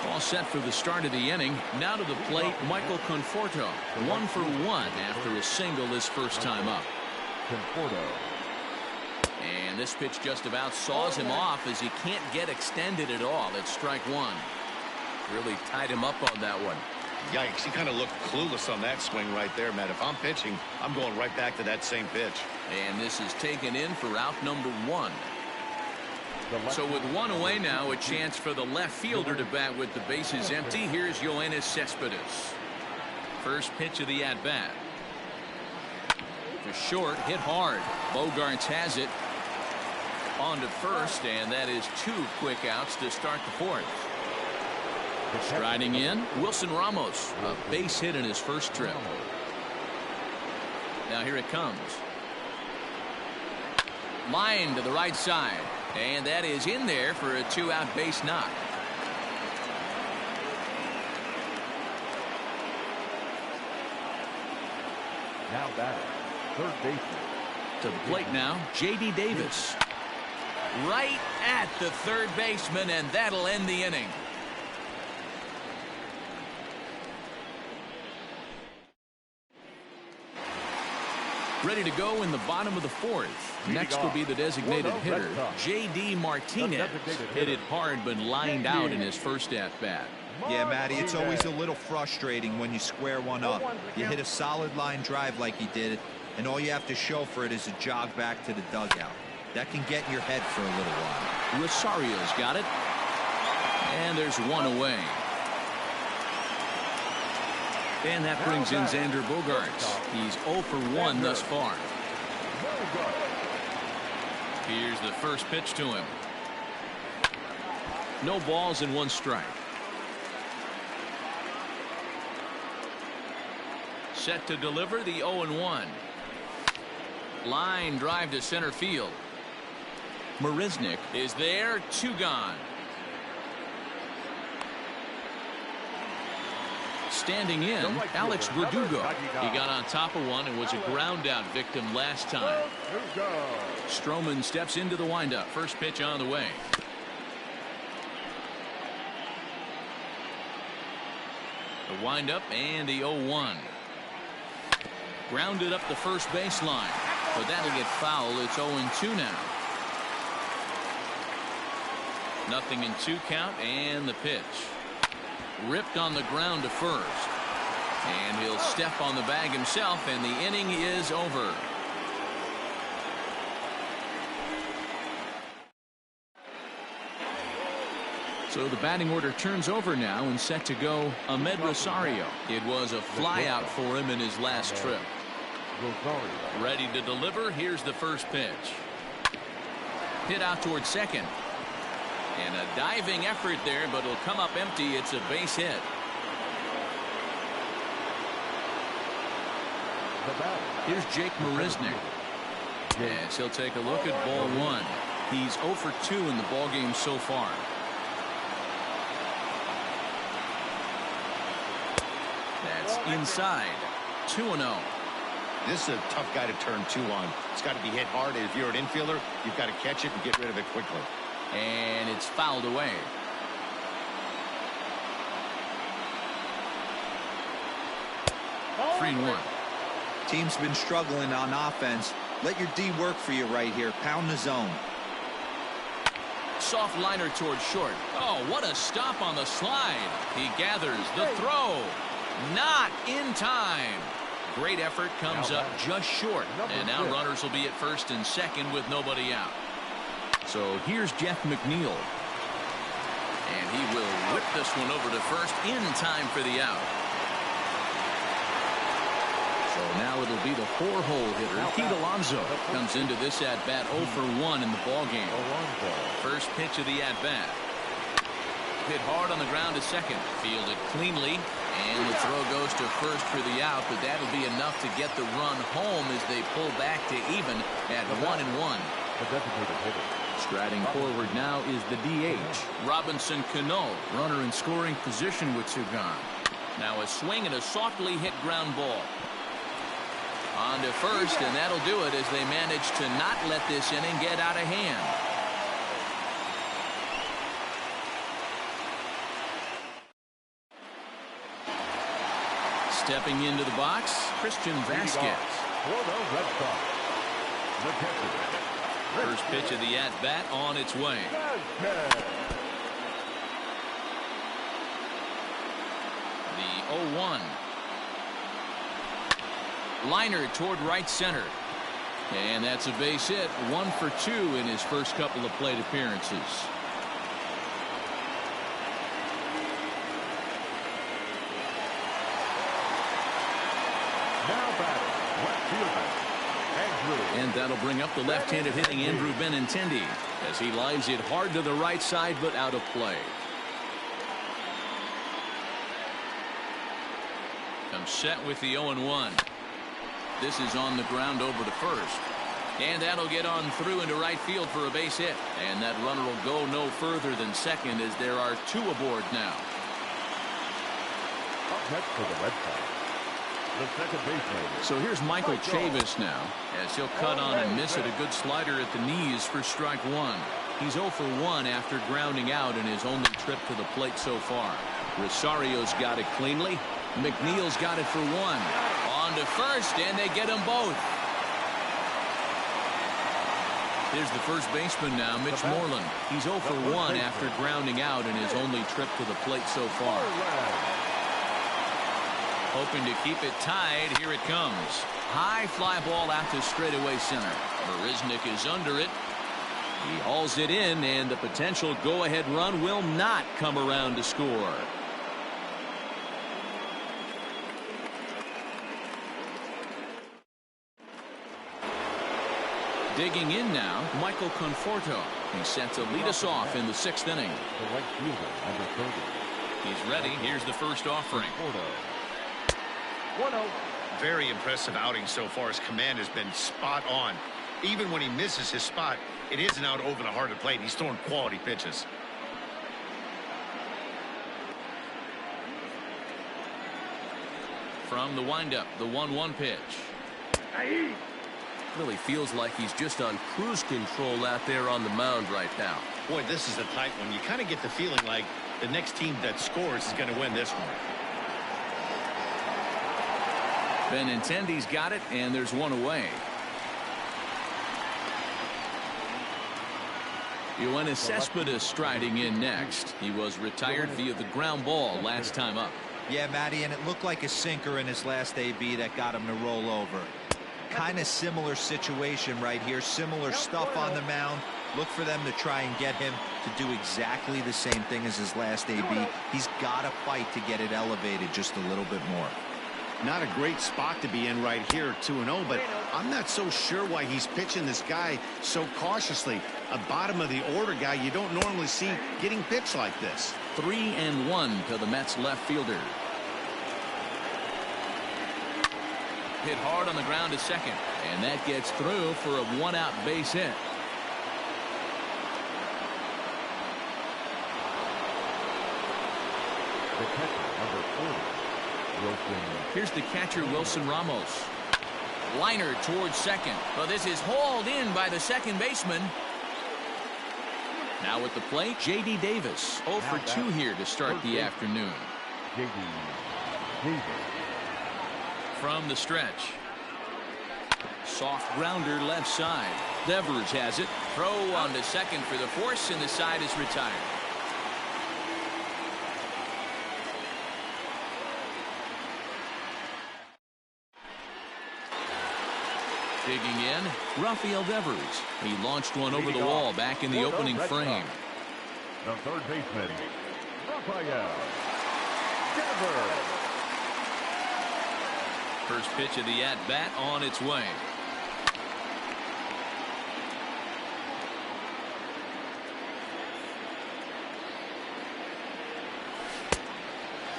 A: All set for the start of the inning. Now to the plate, Michael Conforto. 1 for 1 after a single his first time up.
D: Conforto.
A: And this pitch just about saws him off as he can't get extended at all. It's strike 1. Really tied him up on that one.
B: Yikes, he kind of looked clueless on that swing right there, Matt. If I'm pitching, I'm going right back to that same pitch.
A: And this is taken in for out number 1. So with 1 away now, a chance for the left fielder to bat with the bases empty. Here's Yoenis Cespedes. First pitch of the at-bat. To short, hit hard. Bogarts has it. On to first, and that is 2 quick outs to start the 4th. Striding in, Wilson Ramos. A base hit in his first trip. Now here it comes. Line to the right side. And that is in there for a 2-out base knock.
D: Now batting, third baseman.
A: To the plate now, J.D. Davis. Right at the third baseman, and that'll end the inning. Ready to go in the bottom of the 4th. Next will be the designated hitter, J.D. Martinez. Hit it hard but lined out in his first at-bat.
E: Yeah, Matty, it's always a little frustrating when you square one up. You hit a solid line drive like he did, and all you have to show for it is a jog back to the dugout. That can get in your head for a little while.
A: Rosario's got it. And there's 1 away. And that brings in Xander Bogaerts. He's 0 for 1 thus far. Here's the first pitch to him. No balls and 1 strike. Set to deliver the 0-1. Line drive to center field. Marisnick is there. 2 gone. standing in, Alex Verdugo. He got on top of one and was a ground out victim last time. Stroman steps into the windup. First pitch on the way. The windup and the 0-1. Grounded up the first baseline, but that'll get foul. It's 0-2 now. Nothing in 2 count, and the pitch. Ripped on the ground to first. And he'll step on the bag himself, and the inning is over. So the batting order turns over now and set to go Ahmed Rosario. It was a flyout for him in his last trip. Ready to deliver. Here's the first pitch. Hit out towards second. And a diving effort there, but it'll come up empty. It's a base hit. Here's Jake Marisnick. Yes, he'll take a look at ball 1. He's 0 for 2 in the ballgame so far. That's inside. 2-0.
B: This is a tough guy to turn 2 on. It's got to be hit hard. If you're an infielder, you've got to catch it and get rid of it quickly.
A: And it's fouled away.
F: Ball
A: 3-1.
E: Team's been struggling on offense. Let your D work for you right here. Pound the zone.
A: Soft liner towards short. Oh, what a stop on the slide. He gathers the throw. Not in time. Great effort, comes up just short. And now runners will be at first and second with nobody out. So here's Jeff McNeil. And he will whip this one over to first in time for the out. So now it'll be the 4-hole hitter, Pete Alonso, comes into this at-bat 0 for 1 in the ballgame. First pitch of the at-bat. Hit hard on the ground to second. Fielded cleanly. And the throw goes to first for the out, but that'll be enough to get the run home as they pull back to even at 1-1. Striding forward now is the DH, Robinson Cano, runner in scoring position with 2 gone. Now a swing and a softly hit ground ball. On to first, and that'll do it as they manage to not let this inning get out of hand. Stepping into the box, Christian Vasquez. First pitch of the at-bat on its way. The 0-1. Liner toward right center. And that's a base hit. 1 for 2 in his first couple of plate appearances. And that'll bring up the left-handed hitting Andrew Benintendi as he lines it hard to the right side but out of play. Comes set with the 0-1. This is on the ground over to first. And that'll get on through into right field for a base hit. And that runner will go no further than second as there are 2 aboard now.
D: Up next for the Red Sox, the second baseman.
A: So here's Michael Chavis now as he'll cut on and miss it. A good slider at the knees for strike 1. He's 0 for 1 after grounding out in his only trip to the plate so far. Rosario's got it cleanly. McNeil's got it for 1. On to first, and they get them both. Here's the first baseman now, Mitch Moreland. He's 0 for 1 after grounding out in his only trip to the plate so far. Hoping to keep it tied. Here it comes. High fly ball out to straightaway center. Marisnick is under it. He hauls it in, and the potential go-ahead run will not come around to score. Digging in now, Michael Conforto. He's set to lead us off in the 6th inning. He's ready. Here's the first offering.
B: 1-0. Very impressive outing so far. His command has been spot on. Even when he misses his spot, it isn't out over the heart of the plate. He's throwing quality pitches.
A: From the windup, the 1-1 pitch.
C: Really feels like he's just on cruise control out there on the mound right now.
B: Boy, this is a tight one. You kind of get the feeling like the next team that scores is going to win this one.
A: Benintendi's got it, and there's one away. Yoenis Cespedes striding in next. He was retired via the ground ball last time up.
E: Yeah, Matty, and it looked like a sinker in his last AB that got him to roll over. Kind of similar situation right here. Similar stuff on the mound. Look for them to try and get him to do exactly the same thing as his last AB. He's got to fight to get it elevated just a little bit more.
B: Not a great spot to be in right here, 2-0, but I'm not so sure why he's pitching this guy so cautiously. A bottom of the order guy you don't normally see getting pitched like this.
A: 3-1 to the Mets left fielder. Hit hard on the ground to second, and that gets through for a 1-out base hit.
D: The catcher, number 40, Wilson.
A: Here's the catcher, Wilson Ramos. Liner towards second. Well, this is hauled in by the second baseman. Now at the plate, J.D. Davis. 0 for 2 here to start the afternoon.
D: J.D. Davis.
A: From the stretch. Soft grounder left side. Devers has it. Throw on to second for the force, and the side is retired. Digging in, Rafael Devers. He launched one over the wall back in the opening frame.
D: The third baseman, Rafael Devers.
A: First pitch of the at-bat on its way.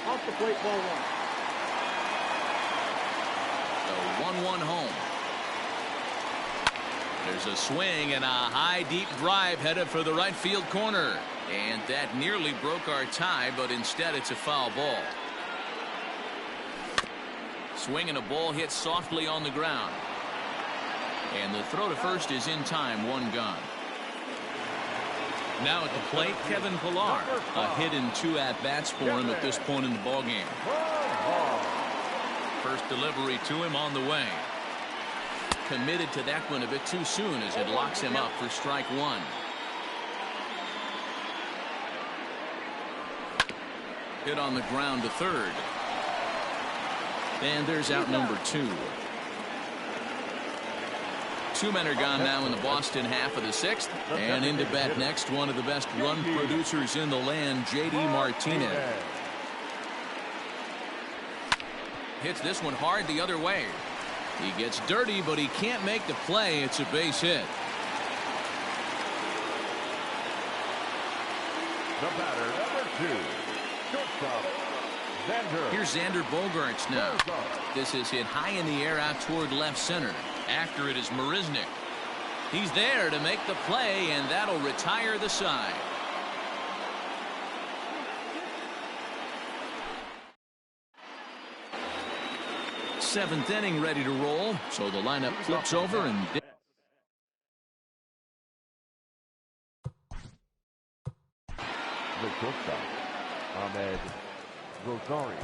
F: Off the plate, ball 1.
A: The 1-1 home. There's a swing and a high deep drive headed for the right field corner, and that nearly broke our tie, but instead it's a foul ball. Swing and a ball hit softly on the ground, and the throw to first is in time. 1 gone. Now at the plate, Kevin Pillar. A hit and 2 at-bats for him at this point in the ballgame. First delivery to him on the way. Committed to that one a bit too soon as it locks him up for strike 1. Hit on the ground to third. And there's out number 2. 2 men are gone now in the Boston half of the 6th. And into bat next, one of the best run producers in the land, J.D. Martinez. Hits this one hard the other way. He gets dirty, but he can't make the play. It's a base hit.
D: The batter, number 2, shortstop, Xander.
A: Here's Xander Bogaerts now. This is hit high in the air out toward left center. After it is Marisnick. He's there to make the play, and that'll retire the side. Seventh inning ready to roll, so the lineup flips over and
D: The shortstop, Ahmed Rosario.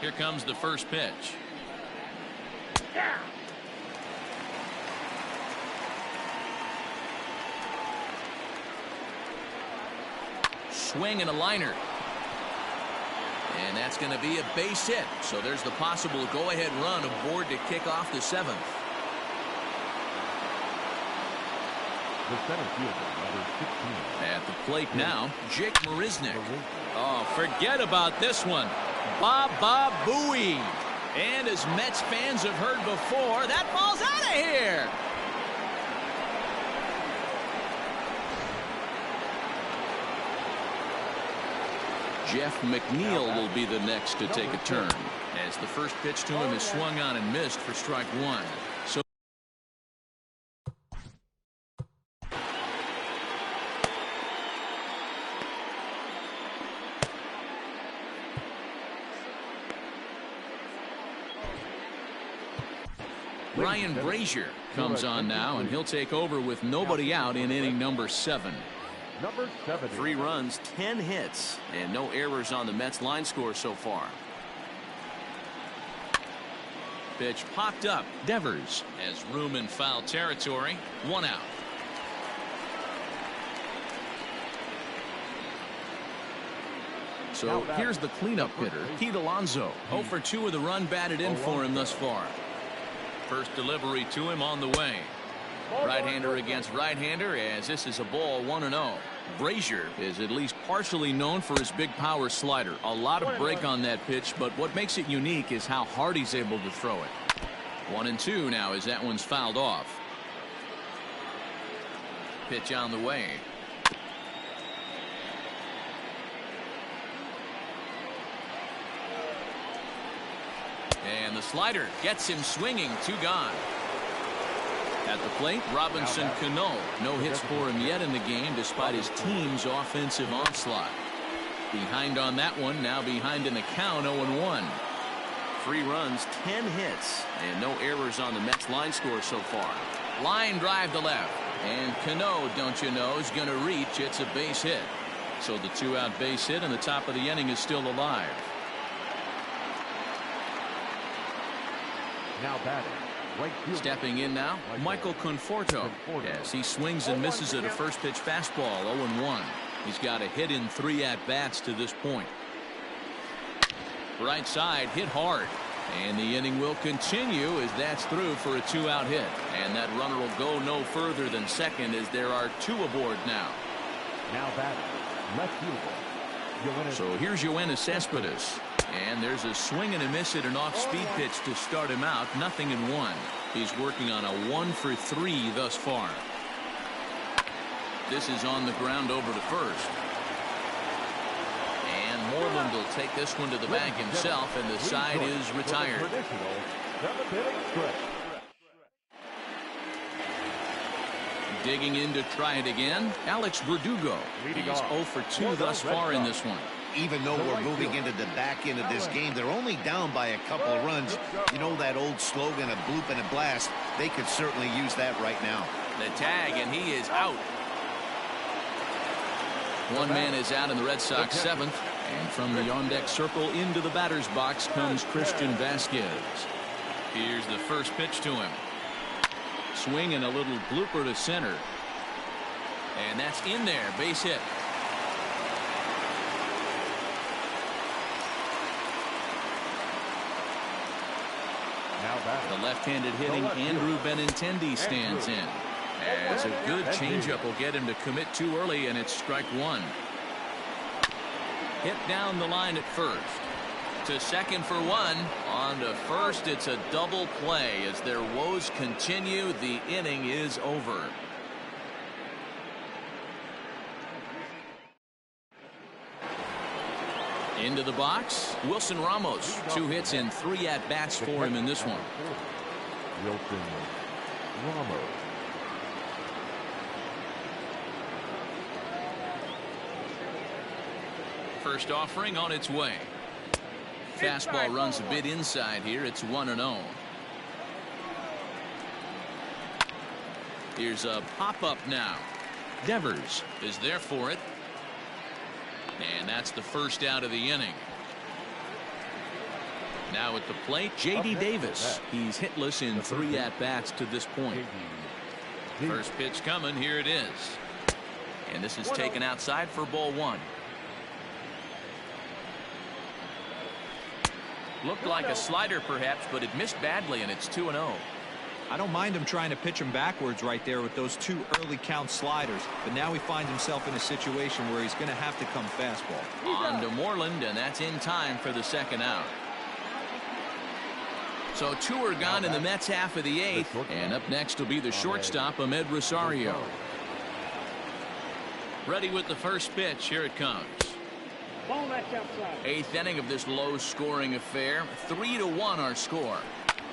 A: here comes the first pitch. Swing and a liner. And that's going to be a base hit. So there's the possible go-ahead run aboard to kick off the 7th.
D: The center fielder, number 16.
A: At the plate now, Jake Marisnick. Oh, forget about this one. Baba Booey. And as Mets fans have heard before, that ball's out of here. Jeff McNeil will be the next to take a turn, as the first pitch to him is swung on and missed for strike one. So Ryan Brazier comes on now, and he'll take over with nobody out in inning number 7.
D: Number 7.
C: 3 runs, 10 hits, and no errors on the Mets line score so far.
A: Pitch popped up. Devers has room in foul territory. 1 out. So here's the cleanup hitter, Pete Alonso. 0 for 2 with a run batted in for him thus far. First delivery to him on the way. Right-hander against right-hander, as this is a ball 1-0. Brazier is at least partially known for his big power slider. A lot of break on that pitch, but what makes it unique is how hard he's able to throw it. 1-2 now as that one's fouled off. Pitch on the way. And the slider gets him swinging. 2 gone. At the plate, Robinson Cano. No hits for him yet in the game despite his team's offensive onslaught. Behind on that one, now behind in the count, 0-1.
C: 3 runs, 10 hits, and no errors on the Mets line score so far.
A: Line drive to left. And Cano, don't you know, is going to reach. It's a base hit. So the 2-out base hit and the top of the inning is still alive.
D: Now batting. Right fielder.
A: Stepping in now, Michael Conforto. Yes, he swings and misses at a first pitch fastball, 0-1. He's got a hit in 3 at-bats to this point. Right side hit hard. And the inning will continue as that's through for a 2-out hit. And that runner will go no further than second as there are 2 aboard now.
D: Now batting. Left fielder.
A: So here's Yoenis Cespedes. And there's a swing and a miss at an off-speed pitch to start him out. 0-1. He's working on a 1 for 3 thus far. This is on the ground over to first. And Moreland will take this one to the bag himself, and the side is retired. Digging in to try it again, Alex Verdugo. He's 0 for 2 thus far in this one.
B: Even though we're moving into the back end of this game, they're only down by a couple of runs. You know that old slogan, a bloop and a blast. They could certainly use that right now.
A: The tag, and he is out. One man is out in the Red Sox 7th. And from the on-deck circle into the batter's box comes Christian Vasquez. Here's the first pitch to him. Swing and a little blooper to center. And that's in there. Base hit. The left-handed hitting Andrew Benintendi stands in. As a good changeup will get him to commit too early, and it's strike 1. Hit down the line at first. To second for 1. On to first, it's a double play. As their woes continue, the inning is over. Into the box, Wilson Ramos. 2 hits and 3 at-bats for him in this one.
D: Wilson Ramos.
A: First offering on its way. Fastball runs a bit inside here. It's 1-0. Here's a pop-up now. Devers is there for it. And that's the first out of the inning. Now at the plate, J.D. Davis. He's hitless in 3 at-bats to this point. First pitch coming. Here it is. And this is taken outside for ball 1. Looked like a slider perhaps, but it missed badly, and it's 2-0.
E: I don't mind him trying to pitch him backwards right there with those 2 early count sliders, but now he finds himself in a situation where he's going to have to come fastball.
A: On to Moreland, and that's in time for the 2nd out. So 2 are gone in the Mets half of the 8th, and up next will be the shortstop, Ahmed Rosario. Ready with the first pitch. Here it comes.
F: Ball match outside.
A: 8th inning of this low-scoring affair. 3-1 our score.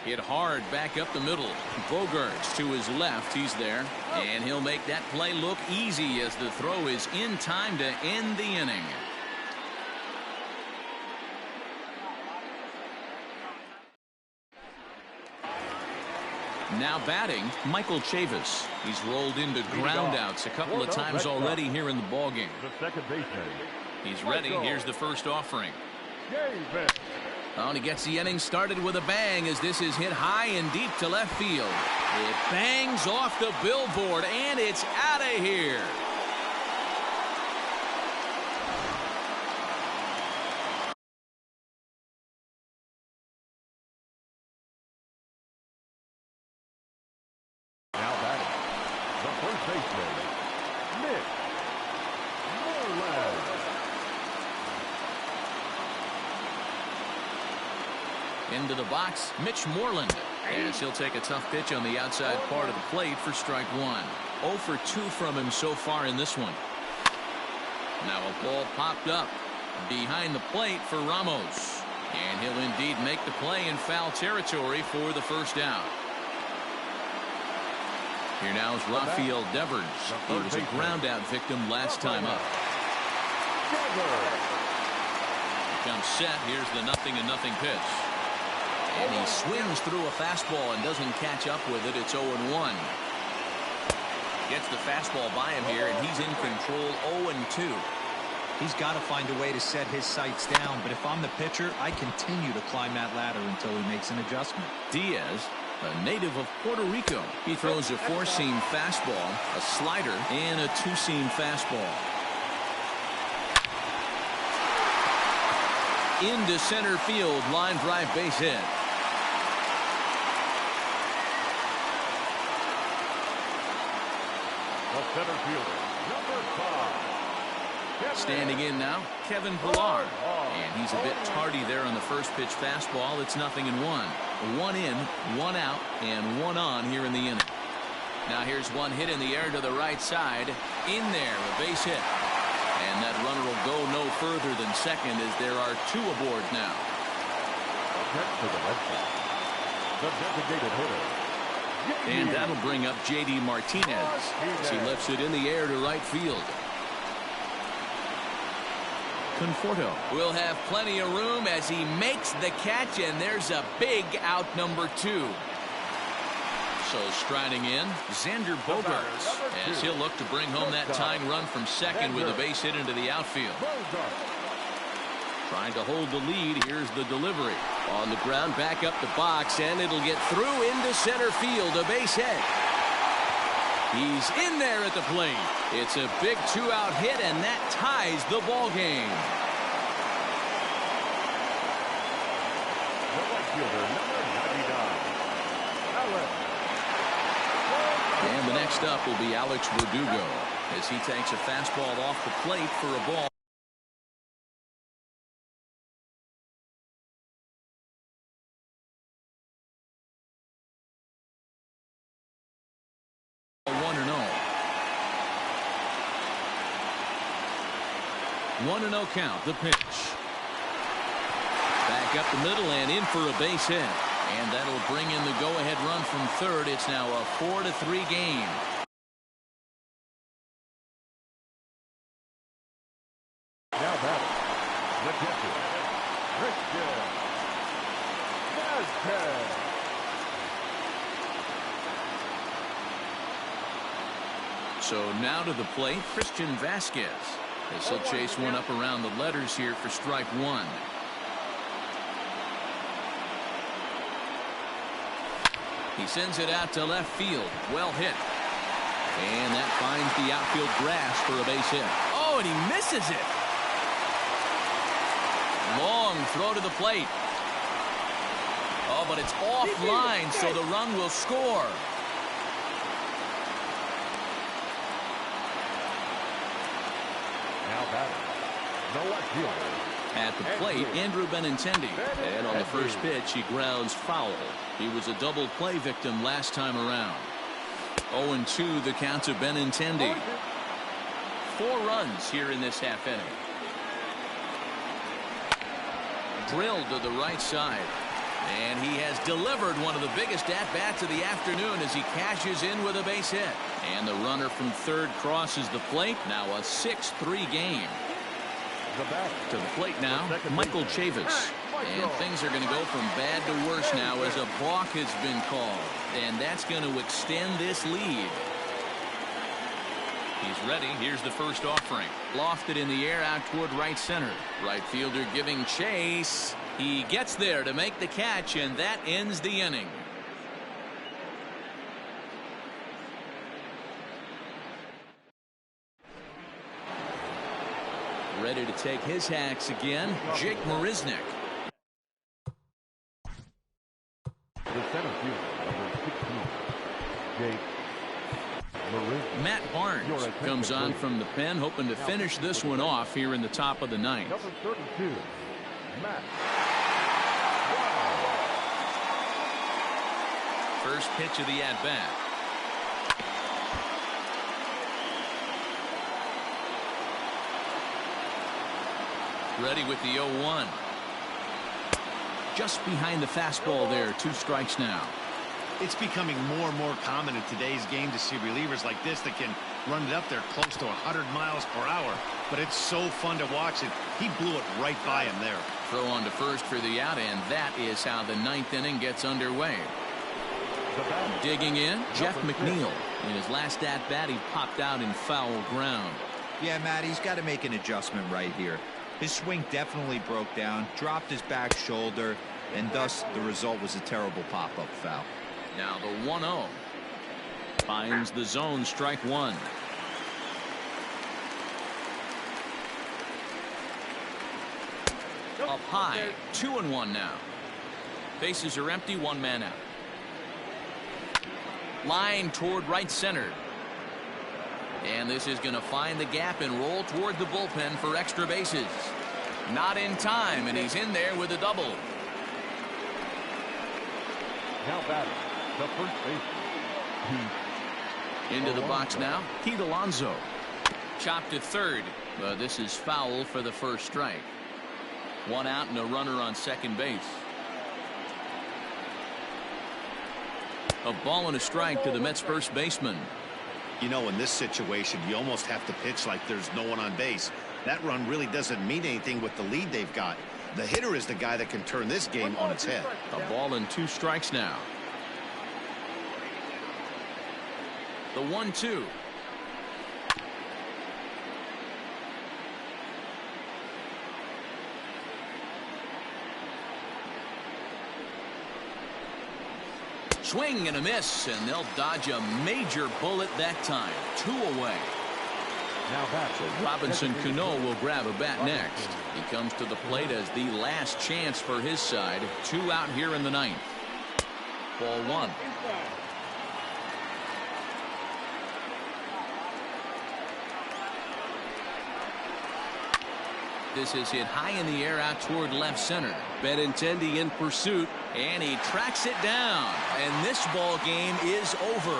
A: Hit hard back up the middle. Bogarts to his left. He's there. And he'll make that play look easy as the throw is in time to end the inning. Now batting, Michael Chavis. He's rolled into groundouts a couple of times already here in the ballgame.
D: The second baseman.
A: He's ready. Here's the first offering. Oh, and he gets the inning started with a bang as this is hit high and deep to left field. It bangs off the billboard, and it's out of here.
D: Now batting, the first baseman, Mitch Moreland.
A: Into the box, Mitch Moreland. As he'll take a tough pitch on the outside part of the plate for strike one. 0 for 2 from him so far in this one. Now a ball popped up behind the plate for Ramos. And he'll indeed make the play in foul territory for the first out. Here now is Rafael Devers. He was a ground-out victim last time up. Comes set. Here's the 0-0 pitch. And he swings through a fastball and doesn't catch up with it. It's 0-1. Gets the fastball by him here, and he's in control. 0-2.
E: He's got to find a way to set his sights down, but if I'm the pitcher, I continue to climb that ladder until he makes an adjustment.
A: Diaz, a native of Puerto Rico. He throws a 4-seam fastball, a slider, and a 2-seam fastball. Into center field, line drive base hit.
D: The center fielder, number 5.
A: Standing in now, Kevin Pillar. And he's a bit tardy there on the first pitch fastball. It's 0-1. 1 in, 1 out, and 1 on here in the inning. Now here's one hit in the air to the right side. In there, a base hit. And that runner will go no further than second as there are 2 aboard now.
D: To the left side, the designated hitter.
A: And that'll bring up J.D. Martinez as he lifts it in the air to right field. Conforto will have plenty of room as he makes the catch, and there's a big out number 2. So striding in, Xander Bogarts as he'll look to bring home that tying run from second with a base hit into the outfield. Trying to hold the lead. Here's the delivery. On the ground, back up the box, and it'll get through into center field. A base hit. He's in there at the plate. It's a big 2-out hit, and that ties the ball game.
D: The right fielder, number 99, Alex.
A: And the next up will be Alex Verdugo as he takes a fastball off the plate for a ball. One and 0 count. The pitch. Back up the middle and in for a base hit. And that'll bring in the go-ahead run from third. It's now a 4-3 game.
D: Now batting, the catcher, Christian Vasquez.
A: So now to the plate, Christian Vasquez. As he'll chase one up around the letters here for strike one. He sends it out to left field. Well hit. And that finds the outfield grass for a base hit. Oh, and he misses it. Long throw to the plate. Oh, but it's offline, so the run will score.
D: Now batting, the left fielder.
A: At the plate, Andrew Benintendi. And on the first pitch, he grounds foul. He was a double play victim last time around. 0-2 the count to Benintendi. 4 runs here in this half inning. drilled to the right side. And he has delivered one of the biggest at-bats of the afternoon as he cashes in with a base hit. And the runner from third crosses the plate. Now a 6-3 game. To the plate now, Michael Chavis. And things are going to go from bad to worse now as a balk has been called. And that's going to extend this lead. He's ready. Here's the first offering. Lofted in the air out toward right center. Right fielder giving chase. He gets there to make the catch, and that ends the inning. Ready to take his hacks again, Jake Marisnick.
D: The center fielder, number 16, Jake Marisnick.
A: Matt Barnes comes on from the pen, hoping to finish this one off here in the top of the ninth.
D: Number 32, Matt.
A: First pitch of the at-bat. Ready with the 0-1. Just behind the fastball there. 2 strikes now.
B: It's becoming more and more common in today's game to see relievers like this that can run it up there close to 100 miles per hour. But it's so fun to watch it. He blew it right by him there.
A: Throw on to first for the out, and that is how the ninth inning gets underway. Digging in, Jeff McNeil. In his last at-bat, he popped out in foul ground.
E: Yeah, Matt, he's got to make an adjustment right here. His swing definitely broke down, dropped his back shoulder, and thus the result was a terrible pop-up foul.
A: Now the 1-0. Finds the zone, strike one. Up high, 2-1 now. Bases are empty, 1 man out. Line toward right center. And this is going to find the gap and roll toward the bullpen for extra bases. Not in time, and he's in there with a double.
D: Now batting, the first baseman, Pete
A: Into the
D: Alonso.
A: box now, Pete Alonso. Chopped to third, but this is foul for the first strike. 1 out and a runner on second base. A ball and a strike to the Mets first baseman.
B: You know, in this situation, you almost have to pitch like there's no one on base. That run really doesn't mean anything with the lead they've got. The hitter is the guy that can turn this game on its head.
A: A ball and 2 strikes now. The 1-2. Swing and a miss, and they'll dodge a major bullet that time. 2 away.
D: Now batting,
A: So Robinson Cano will grab a bat next. He comes to the plate as the last chance for his side. 2 out here in the ninth. Ball 1. This is hit high in the air out toward left center. Benintendi in pursuit, and he tracks it down. And this ball game is over.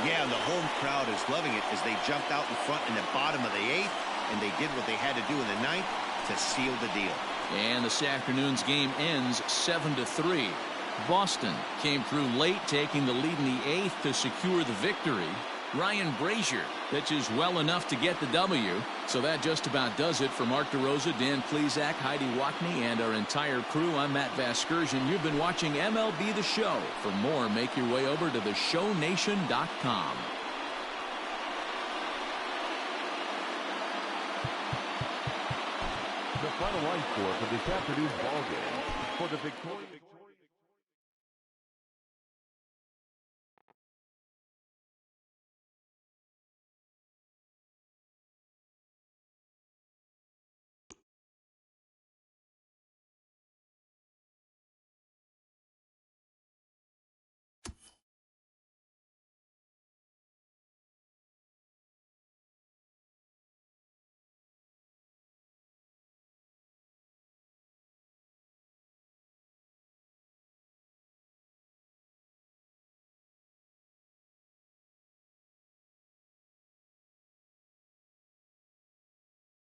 B: Yeah, and the home crowd is loving it as they jumped out in front in the bottom of the 8th, and they did what they had to do in the 9th to seal the deal.
A: And this afternoon's game ends 7-3. Boston came through late, taking the lead in the 8th to secure the victory. Ryan Brazier pitches well enough to get the W. So that just about does it for Mark DeRosa, Dan Plesac, Heidi Wackney, and our entire crew. I'm Matt Vasgersian. You've been watching MLB The Show. For more, make your way over to theshownation.com.
D: The final line score for this afternoon's ball game for the Victoria.